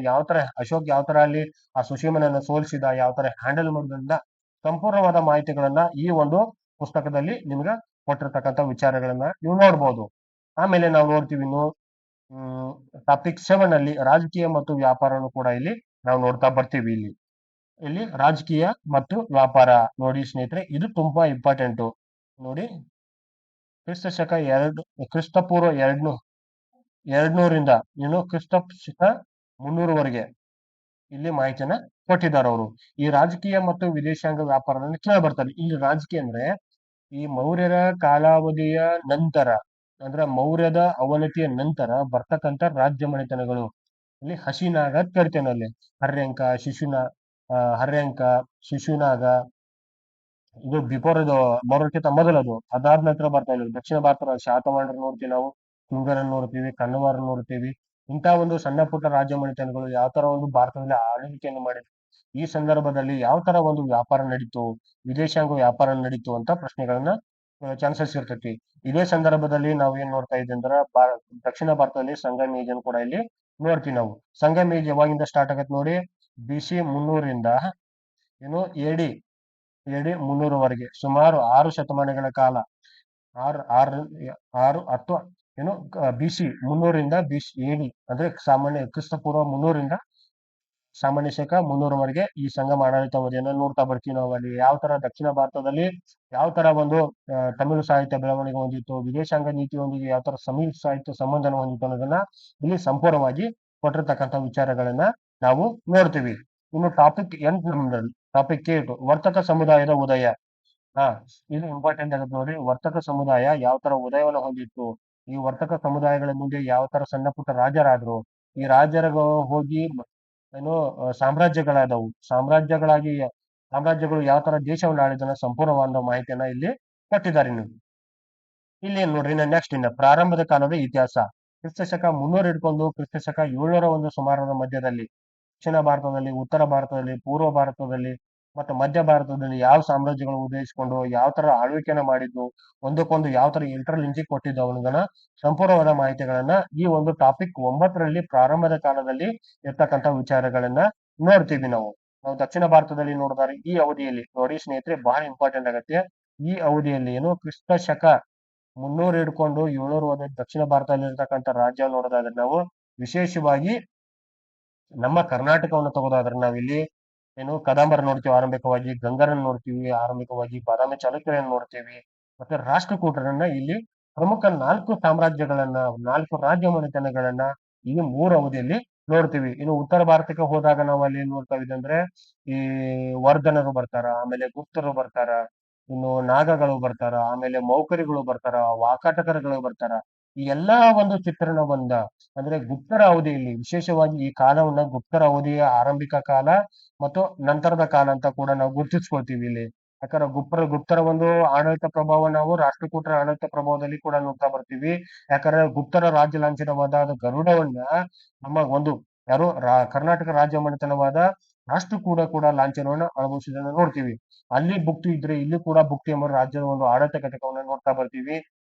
ಅಶೋಕ್ ಯಾವ ತರ ಅಲ್ಲಿ ಆ ಸುಶೀಮನನ್ನ ಸೋಲಿಸಿದ, ಯಾವ ತರ ಹ್ಯಾಂಡಲ್ ಮಾಡೋದ್ರಿಂದ ಸಂಪೂರ್ಣವಾದ ಮಾಹಿತಿಗಳನ್ನ ಈ ಒಂದು ಪುಸ್ತಕದಲ್ಲಿ ನಿಮ್ಗೆ ಕೊಟ್ಟಿರ್ತಕ್ಕಂಥ ವಿಚಾರಗಳನ್ನ ನೀವು ನೋಡ್ಬೋದು. ಆಮೇಲೆ ನಾವು ನೋಡ್ತೀವಿ ಇನ್ನು ಟಾಪಿಕ್ 7 ಅಲ್ಲಿ ರಾಜಕೀಯ ಮತ್ತು ವ್ಯಾಪಾರನು ಕೂಡ ಇಲ್ಲಿ ನಾವು ನೋಡ್ತಾ ಬರ್ತೀವಿ. ಇಲ್ಲಿ ರಾಜಕೀಯ ಮತ್ತು ವ್ಯಾಪಾರ ನೋಡಿ ಸ್ನೇಹಿತರೆ, ಇದು ತುಂಬಾ ಇಂಪಾರ್ಟೆಂಟ್ ನೋಡಿ. ಕ್ರಿಸ್ತಪೂರ್ವ 200ರಿಂದ ಕ್ರಿಸ್ತ 300ವರೆಗೆ ಇಲ್ಲಿ ಮಾಹಿತಿಯನ್ನ ಕೊಟ್ಟಿದ್ದಾರೆ ಅವರು. ಈ ರಾಜಕೀಯ ಮತ್ತು ವಿದೇಶಾಂಗ ವ್ಯಾಪಾರದಲ್ಲಿ ಕೇಳ ಬರ್ತಾರೆ. ಇಲ್ಲಿ ರಾಜಕೀಯ ಅಂದ್ರೆ ಈ ಮೌರ್ಯರ ಕಾಲಾವಧಿಯ ನಂತರ, ಅಂದ್ರೆ ಮೌರ್ಯದ ಅವನತಿಯ ನಂತರ ಬರ್ತಕ್ಕಂಥ ರಾಜ್ಯ ಮನೆತನಗಳು. ಇಲ್ಲಿ ಹಸಿನಾಗ ಕರಿತೇನೆ ಅಲ್ಲಿ ಹರ್ಯಂಕ, ಶಿಶುನಾಗ, ಇದು ಬಿಫೋರ್ ಇದು ಮೌರ್ಯಕ್ಕಿಂತ ಮೊದಲದು. ಅದಾದ ನಂತರ ಬರ್ತಾ ಇಲ್ಲ ದಕ್ಷಿಣ ಭಾರತದ ಶಾತವಾಹನರು ನೋಡ್ತೀವಿ ನಾವು, ತುಂಗರನ್ನು ನೋಡ್ತೀವಿ, ಕನ್ನವರ ನೋಡ್ತೀವಿ. ಇಂಥ ಒಂದು ಸಣ್ಣ ಪುಟ್ಟ ರಾಜ್ಯ ಮನೆತನಗಳು ಯಾವ ತರ ಒಂದು ಭಾರತದಲ್ಲಿ ಆಳ್ವಿಕೆಯನ್ನು ಮಾಡಿದ್ರು, ಈ ಸಂದರ್ಭದಲ್ಲಿ ಯಾವ ತರ ಒಂದು ವ್ಯಾಪಾರ ನಡೀತು, ವಿದೇಶಾಂಗ ವ್ಯಾಪಾರ ನಡೀತು ಅಂತ ಪ್ರಶ್ನೆಗಳನ್ನ ಚಾನ್ಸಸ್ ಇರ್ತೈತಿ. ಇದೇ ಸಂದರ್ಭದಲ್ಲಿ ನಾವು ಏನ್ ನೋಡ್ತಾ ಇದ್ದೀವಿ ಅಂದ್ರೆ ದಕ್ಷಿಣ ಭಾರತದಲ್ಲಿ ಸಂಗಮೇಜನ್ ಕೂಡ ಇಲ್ಲಿ ನೋಡ್ತೀವಿ ನಾವು. ಸಂಗಮೇಜ್ ಯಾವಾಗಿಂದ ಸ್ಟಾರ್ಟ್ ಆಗತ್ತೆ ನೋಡಿ, BC 300ರಿಂದ AD 300ವರೆಗೆ ಸುಮಾರು 6 ಶತಮಾನಗಳ ಕಾಲ, 6 10 ಏನು BC 300ರಿಂದ BC AD ಅಂದ್ರೆ ಸಾಮಾನ್ಯ ಕ್ರಿಸ್ತಪೂರ್ವ 300ರಿಂದ ಸಾಮಾನ್ಯ ಶಕ 300ರವರೆಗೆ ಈ ಸಂಗಮ ಆಡಳಿತಾವಧಿಯನ್ನ ನೋಡ್ತಾ ಬರ್ತೀವಿ ನಾವು. ಅಲ್ಲಿ ಯಾವ ತರ ದಕ್ಷಿಣ ಭಾರತದಲ್ಲಿ ಯಾವ ತರ ಒಂದು ತಮಿಳು ಸಾಹಿತ್ಯ ಬೆಳವಣಿಗೆ ಹೊಂದಿತ್ತು, ವಿದೇಶಾಂಗ ನೀತಿಯೊಂದಿಗೆ ಯಾವ ತರ ತಮಿಳು ಸಾಹಿತ್ಯ ಸಂಬಂಧನ ಹೊಂದಿತ್ತು ಅನ್ನೋದನ್ನ ಇಲ್ಲಿ ಸಂಪೂರ್ಣವಾಗಿ ಕೊಟ್ಟಿರ್ತಕ್ಕಂಥ ವಿಚಾರಗಳನ್ನ ನಾವು ನೋಡ್ತೀವಿ. ಇನ್ನು ಟಾಪಿಕ್ 8 ನಮ್ದಲ್ಲಿ ಟಾಪಿಕ್ 8 ವರ್ತಕ ಸಮುದಾಯದ ಉದಯ. ಹಾ, ಇದು ಇಂಪಾರ್ಟೆಂಟ್ ಆಗುತ್ತೆ ನೋಡಿ. ವರ್ತಕ ಸಮುದಾಯ ಯಾವ ತರ ಉದಯವನ್ನು ಹೊಂದಿತ್ತು, ಈ ವರ್ತಕ ಸಮುದಾಯಗಳ ಮುಂದೆ ಯಾವ ತರ ಸಣ್ಣ ಪುಟ್ಟ ರಾಜರಾದ್ರು, ಈ ರಾಜರು ಹೋಗಿ ಏನು ಸಾಮ್ರಾಜ್ಯಗಳಾದವು, ಸಾಮ್ರಾಜ್ಯಗಳು ಯಾವ ತರ ದೇಶವನ್ನು ಆಳಿದನ್ನ ಸಂಪೂರ್ಣವಾದ ಮಾಹಿತಿಯನ್ನ ಇಲ್ಲಿ ಕೊಟ್ಟಿದ್ದಾರೆ. ನೀವು ಇಲ್ಲಿ ಏನ್ ನೋಡ್ರಿ, ನೆಕ್ಸ್ಟ್ ಇನ್ನ ಪ್ರಾರಂಭದ ಕಾಲದ ಇತಿಹಾಸ. ಕ್ರಿಸ್ತಶಕ 300 ಹಿಡ್ಕೊಂಡು ಕ್ರಿಸ್ತಶಕ 700 ಒಂದು ಸುಮಾರದ ಮಧ್ಯದಲ್ಲಿ ದಕ್ಷಿಣ ಭಾರತದಲ್ಲಿ, ಉತ್ತರ ಭಾರತದಲ್ಲಿ, ಪೂರ್ವ ಭಾರತದಲ್ಲಿ ಮತ್ತು ಮಧ್ಯ ಭಾರತದಲ್ಲಿ ಯಾವ ಸಾಮ್ರಾಜ್ಯಗಳು ಉದಯಿಸಿಕೊಂಡು ಯಾವ ತರ ಆಳ್ವಿಕೆಯನ್ನ ಮಾಡಿದ್ದು, ಒಂದಕ್ಕೊಂದು ಯಾವ ತರ ಇಂಟರ್ಲಿಂಕಿಂಗ್ ಕೊಟ್ಟಿದ್ದು ಅನ್ನೋದನ್ನ ಸಂಪೂರ್ಣವಾದ ಮಾಹಿತಿಗಳನ್ನ ಈ ಒಂದು ಟಾಪಿಕ್ 9ರಲ್ಲಿ ಪ್ರಾರಂಭದ ಕಾಲದಲ್ಲಿ ಇರ್ತಕ್ಕಂಥ ವಿಚಾರಗಳನ್ನ ನೋಡ್ತೀವಿ ನಾವು. ದಕ್ಷಿಣ ಭಾರತದಲ್ಲಿ ನೋಡಿದ್ರೆ ಈ ಅವಧಿಯಲ್ಲಿ ನೋಡಿ ಸ್ನೇಹಿತರೆ, ಬಹಳ ಇಂಪಾರ್ಟೆಂಟ್ ಆಗತ್ತೆ. ಈ ಅವಧಿಯಲ್ಲಿ ಏನು ಕ್ರಿಸ್ತ ಶಕ 300 ಹಿಡ್ಕೊಂಡು 700 ದಕ್ಷಿಣ ಭಾರತದಲ್ಲಿ ಇರ್ತಕ್ಕಂಥ ರಾಜ್ಯ ನೋಡೋದಾದ್ರೆ ನಾವು ವಿಶೇಷವಾಗಿ ನಮ್ಮ ಕರ್ನಾಟಕವನ್ನು ತಗೋದಾದ್ರೆ ನಾವಿಲ್ಲಿ ಏನು ಕದಂಬರ ನೋಡ್ತೀವಿ ಆರಂಭಿಕವಾಗಿ, ಗಂಗರನ್ನ ನೋಡ್ತೀವಿ ಆರಂಭಿಕವಾಗಿ, ಬಾದಾಮಿ ಚಾಲುಕ್ಯರನ್ನ ನೋಡ್ತೀವಿ, ಮತ್ತೆ ರಾಷ್ಟ್ರಕೂಟರನ್ನ ಇಲ್ಲಿ ಪ್ರಮುಖ 4 ಸಾಮ್ರಾಜ್ಯಗಳನ್ನ, 4 ರಾಜ್ಯ ಮನೆತನಗಳನ್ನ ಈ 3 ಅವಧಿಯಲ್ಲಿ ನೋಡ್ತೀವಿ. ಇನ್ನು ಉತ್ತರ ಭಾರತಕ್ಕೆ ಹೋದಾಗ ನಾವು ಅಲ್ಲಿ ಏನ್ ನೋಡ್ತಾ ಇದ್ದೀವಿ ಅಂದ್ರೆ ಈ ವರ್ಧನರು ಬರ್ತಾರ, ಆಮೇಲೆ ಗುಪ್ತರು ಬರ್ತಾರ, ಇನ್ನು ನಾಗಗಳು ಬರ್ತಾರ, ಆಮೇಲೆ ಮೌಖರಿಗಳು ಬರ್ತಾರ, ವಾಕಾಟಕರುಗಳು ಬರ್ತಾರ. ಈ ಎಲ್ಲಾ ಒಂದು ಚಿತ್ರಣ ಬಂದ ಅಂದ್ರೆ ಗುಪ್ತರ ಅವಧಿಯಲ್ಲಿ ವಿಶೇಷವಾಗಿ ಈ ಕಾಲವನ್ನ ಗುಪ್ತರ ಅವಧಿಯ ಆರಂಭಿಕ ಕಾಲ ಮತ್ತು ನಂತರದ ಕಾಲ ಅಂತ ಕೂಡ ನಾವು ಗುರುತಿಸ್ಕೊಳ್ತೀವಿ ಇಲ್ಲಿ. ಯಾಕಂದ್ರೆ ಗುಪ್ತರ ಒಂದು ಆಡಳಿತ ಪ್ರಭಾವ ನಾವು ರಾಷ್ಟ್ರಕೂಟರ ಆಡಳಿತ ಪ್ರಭಾವದಲ್ಲಿ ಕೂಡ ನೋಡ್ತಾ ಬರ್ತೀವಿ. ಯಾಕಂದ್ರೆ ಗುಪ್ತರ ರಾಜ್ಯ ಲಾಂಛನವಾದ ಗರುಡವನ್ನ ನಮ್ಮ ಒಂದು ಯಾರು ಕರ್ನಾಟಕ ರಾಜ್ಯ ಮನೆತನವಾದ ರಾಷ್ಟ್ರಕೂಟ ಕೂಡ ಲಾಂಛನವನ್ನ ಅನುಭವಿಸಿದನ್ನ ನೋಡ್ತೀವಿ. ಅಲ್ಲಿ ಭುಕ್ತಿ ಇದ್ರೆ ಇಲ್ಲಿ ಕೂಡ ಭುಕ್ತಿ ಎಂಬ ರಾಜ್ಯದ ಒಂದು ಆಡಳಿತ ಘಟಕವನ್ನ ನೋಡ್ತಾ ಬರ್ತೀವಿ.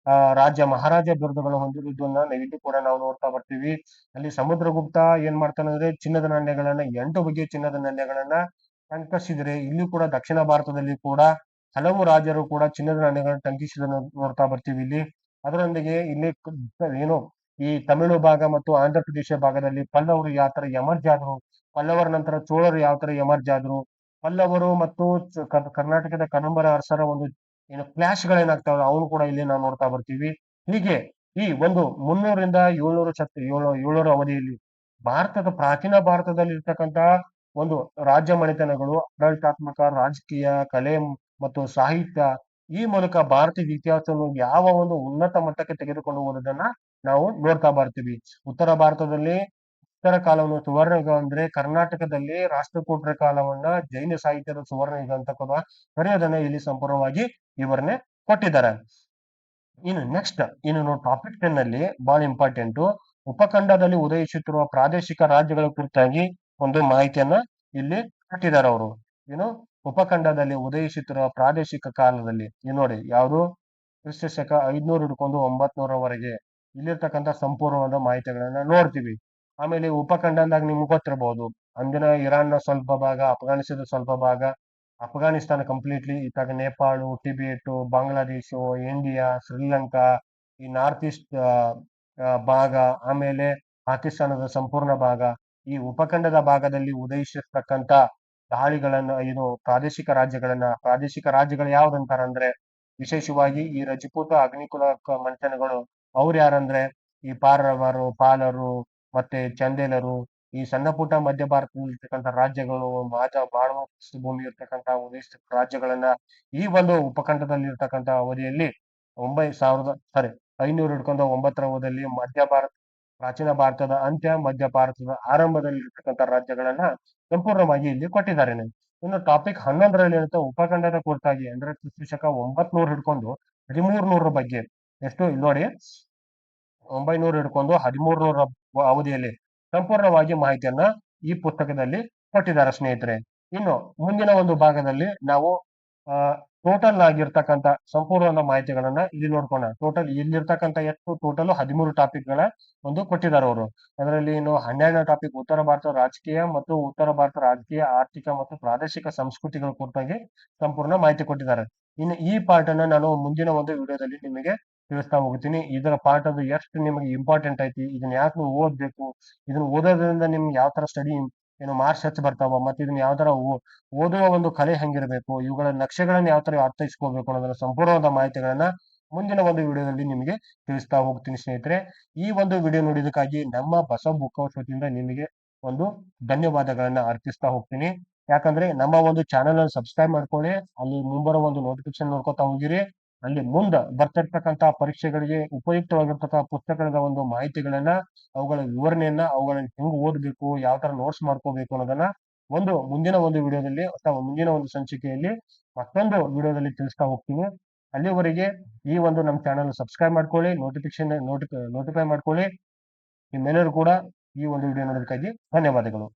ರಾಜ್ಯ ಮಹಾರಾಜ ಬಿರುದುಗಳು ಹೊಂದಿರುವುದನ್ನ ಇಲ್ಲಿ ಕೂಡ ನಾವು ನೋಡ್ತಾ ಬರ್ತೀವಿ. ಅಲ್ಲಿ ಸಮುದ್ರಗುಪ್ತ ಏನ್ ಮಾಡ್ತಾನೆ ಅಂದ್ರೆ ಚಿನ್ನದ ನಾಣ್ಯಗಳನ್ನ 8 ಬಗೆಯ ಚಿನ್ನದ ನಾಣ್ಯಗಳನ್ನ ಟಂಕಿಸಿದ್ರೆ, ಇಲ್ಲಿ ಕೂಡ ದಕ್ಷಿಣ ಭಾರತದಲ್ಲಿ ಕೂಡ ಹಲವು ರಾಜರು ಕೂಡ ಚಿನ್ನದ ನಾಣ್ಯಗಳನ್ನ ಟಂಕಿಸಿದನ್ನು ನೋಡ್ತಾ ಬರ್ತೀವಿ ಇಲ್ಲಿ. ಅದರೊಂದಿಗೆ ಇಲ್ಲಿ ಏನು ಈ ತಮಿಳು ಭಾಗ ಮತ್ತು ಆಂಧ್ರ ಪ್ರದೇಶ ಭಾಗದಲ್ಲಿ ಪಲ್ಲವರು ಯಾವ ತರ ಎಮರ್ಜ್ ಆದ್ರು, ಪಲ್ಲವರ ನಂತರ ಚೋಳರು ಯಾವ ತರ ಎಮರ್ಜ್ ಆದ್ರು, ಪಲ್ಲವರು ಮತ್ತು ಕರ್ನಾಟಕದ ಕದಂಬರ ಅರಸರ ಒಂದು ಏನು ಕ್ಲಾಶ್ ಗಳೇನಾಗ್ತಾವ ಅವನು ಕೂಡ ಇಲ್ಲಿ ನಾವು ನೋಡ್ತಾ ಬರ್ತೀವಿ. ಹೀಗೆ ಈ ಒಂದು 300ರಿಂದ 700 ಅವಧಿಯಲ್ಲಿ ಪ್ರಾಚೀನ ಭಾರತದಲ್ಲಿ ಇರ್ತಕ್ಕಂತ ಒಂದು ರಾಜ್ಯ ಮನೆತನಗಳು ಆಡಳಿತಾತ್ಮಕ, ರಾಜಕೀಯ, ಕಲೆ ಮತ್ತು ಸಾಹಿತ್ಯ ಈ ಮೂಲಕ ಭಾರತೀಯ ಇತಿಹಾಸವನ್ನು ಯಾವ ಒಂದು ಉನ್ನತ ಮಟ್ಟಕ್ಕೆ ತೆಗೆದುಕೊಂಡು ಹೋಗೋದನ್ನ ನಾವು ನೋಡ್ತಾ ಬರ್ತೀವಿ. ಉತ್ತರ ಭಾರತದಲ್ಲಿ ಉತ್ತರ ಕಾಲವನ್ನು ಸುವರ್ಣ ಯುಗ ಅಂದ್ರೆ ಕರ್ನಾಟಕದಲ್ಲಿ ರಾಷ್ಟ್ರಕೂಟರ ಕಾಲವನ್ನ ಜೈನ ಸಾಹಿತ್ಯದ ಸುವರ್ಣ ಯುಗ ಅಂತ ಕೂಡ ಕರೆಯೋದನ್ನ ಇಲ್ಲಿ ಸಂಪೂರ್ಣವಾಗಿ ವಿವರಣೆ ಕೊಟ್ಟಿದ್ದಾರೆ. ಇನ್ನು ಟಾಪಿಕ್ 10 ನಲ್ಲಿ ಬಹಳ ಇಂಪಾರ್ಟೆಂಟ್, ಉಪಖಂಡದಲ್ಲಿ ಉದಯಿಸುತ್ತಿರುವ ಪ್ರಾದೇಶಿಕ ರಾಜ್ಯಗಳ ಕುರಿತಾಗಿ ಒಂದು ಮಾಹಿತಿಯನ್ನ ಇಲ್ಲಿ ಕೊಟ್ಟಿದ್ದಾರೆ ಅವರು. ಏನು ಉಪಖಂಡದಲ್ಲಿ ಉದಯಿಸುತ್ತಿರುವ ಪ್ರಾದೇಶಿಕ ಕಾಲದಲ್ಲಿ ನೋಡಿ ಯಾವುದು ಕ್ರಿಸ್ತ ಶಕ 500 ಹಿಡ್ಕೊಂಡು 900ರವರೆಗೆ ಇಲ್ಲಿರ್ತಕ್ಕಂಥ ಸಂಪೂರ್ಣವಾದ ಮಾಹಿತಿಗಳನ್ನ ನೋಡ್ತೀವಿ. ಆಮೇಲೆ ಉಪಖಂಡ ಅಂದಾಗ ನಿಮ್ಗೆ ಗೊತ್ತಿರಬಹುದು, ಅಂದಿನ ಇರಾನ್ನ ಸ್ವಲ್ಪ ಭಾಗ, ಅಫ್ಘಾನಿಸ್ತಾನದ ಸ್ವಲ್ಪ ಭಾಗ, ಅಫ್ಘಾನಿಸ್ತಾನ ಕಂಪ್ಲೀಟ್ಲಿ, ಇತ್ತಾಗ ನೇಪಾಳ, ಟಿಬೇಟ್, ಬಾಂಗ್ಲಾದೇಶ, ಇಂಡಿಯಾ, ಶ್ರೀಲಂಕಾ, ಈ ನಾರ್ತ್ ಈಸ್ಟ್ ಭಾಗ, ಆಮೇಲೆ ಪಾಕಿಸ್ತಾನದ ಸಂಪೂರ್ಣ ಭಾಗ, ಈ ಉಪಖಂಡದ ಭಾಗದಲ್ಲಿ ಉದಯಿಸಿರ್ತಕ್ಕಂಥ ದಾಳಿಗಳನ್ನ ಏನು ಪ್ರಾದೇಶಿಕ ರಾಜ್ಯಗಳು ಯಾವ್ದಂತಾರ ಅಂದ್ರೆ ವಿಶೇಷವಾಗಿ ಈ ರಜಪೂತ ಅಗ್ನಿಕುಲ ಮಂಥನಗಳು. ಅವ್ರು ಯಾರಂದ್ರೆ ಈ ಪಾಲರು ಮತ್ತೆ ಚಂದೇಲರು, ಈ ಸಣ್ಣ ಪುಟ್ಟ ಮಧ್ಯ ಭಾರತದಲ್ಲಿ ಇರ್ತಕ್ಕಂಥ ರಾಜ್ಯಗಳು, ಬಹಳಷ್ಟು ಭೂಮಿ ಇರ್ತಕ್ಕಂಥ ರಾಜ್ಯಗಳನ್ನ ಈ ಒಂದು ಉಪಖಂಡದಲ್ಲಿ ಇರ್ತಕ್ಕಂಥ ಅವಧಿಯಲ್ಲಿ 500 ಹಿಡ್ಕೊಂಡು 900ರ ಅವಧಿಯಲ್ಲಿ ಪ್ರಾಚೀನ ಭಾರತದ ಅಂತ್ಯ, ಮಧ್ಯ ಭಾರತದ ಆರಂಭದಲ್ಲಿ ಇರ್ತಕ್ಕಂಥ ರಾಜ್ಯಗಳನ್ನ ಸಂಪೂರ್ಣವಾಗಿ ಇಲ್ಲಿ ಕೊಟ್ಟಿದ್ದಾರೆ. ಇನ್ನು ಟಾಪಿಕ್ 11ರಲ್ಲಿ ಇರುತ್ತೆ ಉಪಖಂಡದ ಕುರಿತಾಗಿ ಅಂದ್ರೆ ಕ್ರಿಸ್ತ ಶಕ 900 ಹಿಡ್ಕೊಂಡು 1300 ಬಗ್ಗೆ. ಎಷ್ಟು ನೋಡಿ, 900 ಹಿಡ್ಕೊಂಡು 1300 ಅವಧಿಯಲ್ಲಿ ಸಂಪೂರ್ಣವಾಗಿ ಮಾಹಿತಿಯನ್ನ ಈ ಪುಸ್ತಕದಲ್ಲಿ ಕೊಟ್ಟಿದ್ದಾರೆ ಸ್ನೇಹಿತರೆ. ಇನ್ನು ಮುಂದಿನ ಒಂದು ಭಾಗದಲ್ಲಿ ನಾವು ಟೋಟಲ್ ಆಗಿರ್ತಕ್ಕಂಥ ಸಂಪೂರ್ಣ ಮಾಹಿತಿಗಳನ್ನ ಇಲ್ಲಿ ನೋಡ್ಕೋಣ. ಟೋಟಲ್ ಇಲ್ಲಿರ್ತಕ್ಕಂಥ ಟೋಟಲ್ 13 ಟಾಪಿಕ್ ಗಳ ಒಂದು ಕೊಟ್ಟಿದ್ದಾರೆ ಅವರು. ಅದರಲ್ಲಿ ಇನ್ನು 12ನೇ ಟಾಪಿಕ್ ಉತ್ತರ ಭಾರತ ರಾಜಕೀಯ ಮತ್ತು ಉತ್ತರ ಭಾರತ ರಾಜಕೀಯ, ಆರ್ಥಿಕ ಮತ್ತು ಪ್ರಾದೇಶಿಕ ಸಂಸ್ಕೃತಿಗಳ ಕುರಿತಾಗಿ ಸಂಪೂರ್ಣ ಮಾಹಿತಿ ಕೊಟ್ಟಿದ್ದಾರೆ. ಇನ್ನು ಈ ಪಾರ್ಟ್ ಅನ್ನ ನಾನು ಮುಂದಿನ ಒಂದು ವಿಡಿಯೋದಲ್ಲಿ ನಿಮಗೆ ತಿಳಿಸ್ತಾ ಹೋಗ್ತೀನಿ. ಇದರ ಪಾಠದ ಎಷ್ಟು ನಿಮಗೆ ಇಂಪಾರ್ಟೆಂಟ್ ಐತಿ, ಇದನ್ನ ಯಾಕೆ ನೀವು ಓದ್ಬೇಕು, ಇದನ್ನ ಓದೋದ್ರಿಂದ ನಿಮ್ಗೆ ಯಾವ ತರ ಸ್ಟಡಿ ಏನು ಮಾರ್ಕ್ಸ್ ಹೆಚ್ಚು ಬರ್ತಾವ, ಮತ್ತೆ ಇದನ್ನ ಯಾವ ತರ ಓದುವ ಒಂದು ಕಲೆ ಹೆಂಗಿರಬೇಕು, ಇವುಗಳ ನಕ್ಷೆಗಳನ್ನ ಯಾವ ತರ ಅರ್ಥೈಸ್ಕೋಬೇಕು ಅನ್ನೋದನ್ನ ಸಂಪೂರ್ಣವಾದ ಮಾಹಿತಿಗಳನ್ನ ಮುಂದಿನ ಒಂದು ವಿಡಿಯೋದಲ್ಲಿ ನಿಮಗೆ ತಿಳಿಸ್ತಾ ಹೋಗ್ತೀನಿ ಸ್ನೇಹಿತರೆ. ಈ ಒಂದು ವಿಡಿಯೋ ನೋಡಿದಕ್ಕಾಗಿ ನಮ್ಮ ಬಸವ ಬುಕ್ ಹೌಸ್ ವತಿಯಿಂದ ನಿಮಗೆ ಒಂದು ಧನ್ಯವಾದಗಳನ್ನ ಅರ್ಪಿಸ್ತಾ ಹೋಗ್ತೀನಿ. ಯಾಕಂದ್ರೆ ನಮ್ಮ ಒಂದು ಚಾನೆಲ್ ಅನ್ನು ಸಬ್ಸ್ಕ್ರೈಬ್ ಮಾಡ್ಕೊಳ್ಳಿ, ಅಲ್ಲಿ ಮುಂಬರುವ ಒಂದು ನೋಟಿಫಿಕೇಶನ್ ನೋಡ್ಕೊತಾ ಹೋಗಿರಿ. ಅಲ್ಲಿ ಮುಂದೆ ಬರ್ತಿರ್ತಕ್ಕಂತ ಪರೀಕ್ಷೆಗಳಿಗೆ ಉಪಯುಕ್ತವಾಗಿರ್ತಕ್ಕಂಥ ಪುಸ್ತಕದ ಒಂದು ಮಾಹಿತಿಗಳನ್ನ, ಅವುಗಳ ವಿವರಣೆಯನ್ನ, ಅವುಗಳನ್ನ ಹೆಂಗ್ ಓದ್ಬೇಕು, ಯಾವ ತರ ನೋಟ್ಸ್ ಮಾಡ್ಕೋಬೇಕು ಅನ್ನೋದನ್ನ ಒಂದು ಮುಂದಿನ ಒಂದು ವಿಡಿಯೋದಲ್ಲಿ ಅಥವಾ ಮುಂದಿನ ಒಂದು ಸಂಚಿಕೆಯಲ್ಲಿ ಮತ್ತೊಂದು ವಿಡಿಯೋದಲ್ಲಿ ತಿಳಿಸ್ತಾ ಹೋಗ್ತೀನಿ. ಅಲ್ಲಿವರೆಗೆ ಈ ಒಂದು ನಮ್ಮ ಚಾನಲ್ ಸಬ್ಸ್ಕ್ರೈಬ್ ಮಾಡ್ಕೊಳ್ಳಿ, ನೋಟಿಫೈ ಮಾಡ್ಕೊಳ್ಳಿ. ನಿಮ್ಮೆಲ್ಲರೂ ಕೂಡ ಈ ಒಂದು ವಿಡಿಯೋ ನೋಡೋದಕ್ಕಾಗಿ ಧನ್ಯವಾದಗಳು.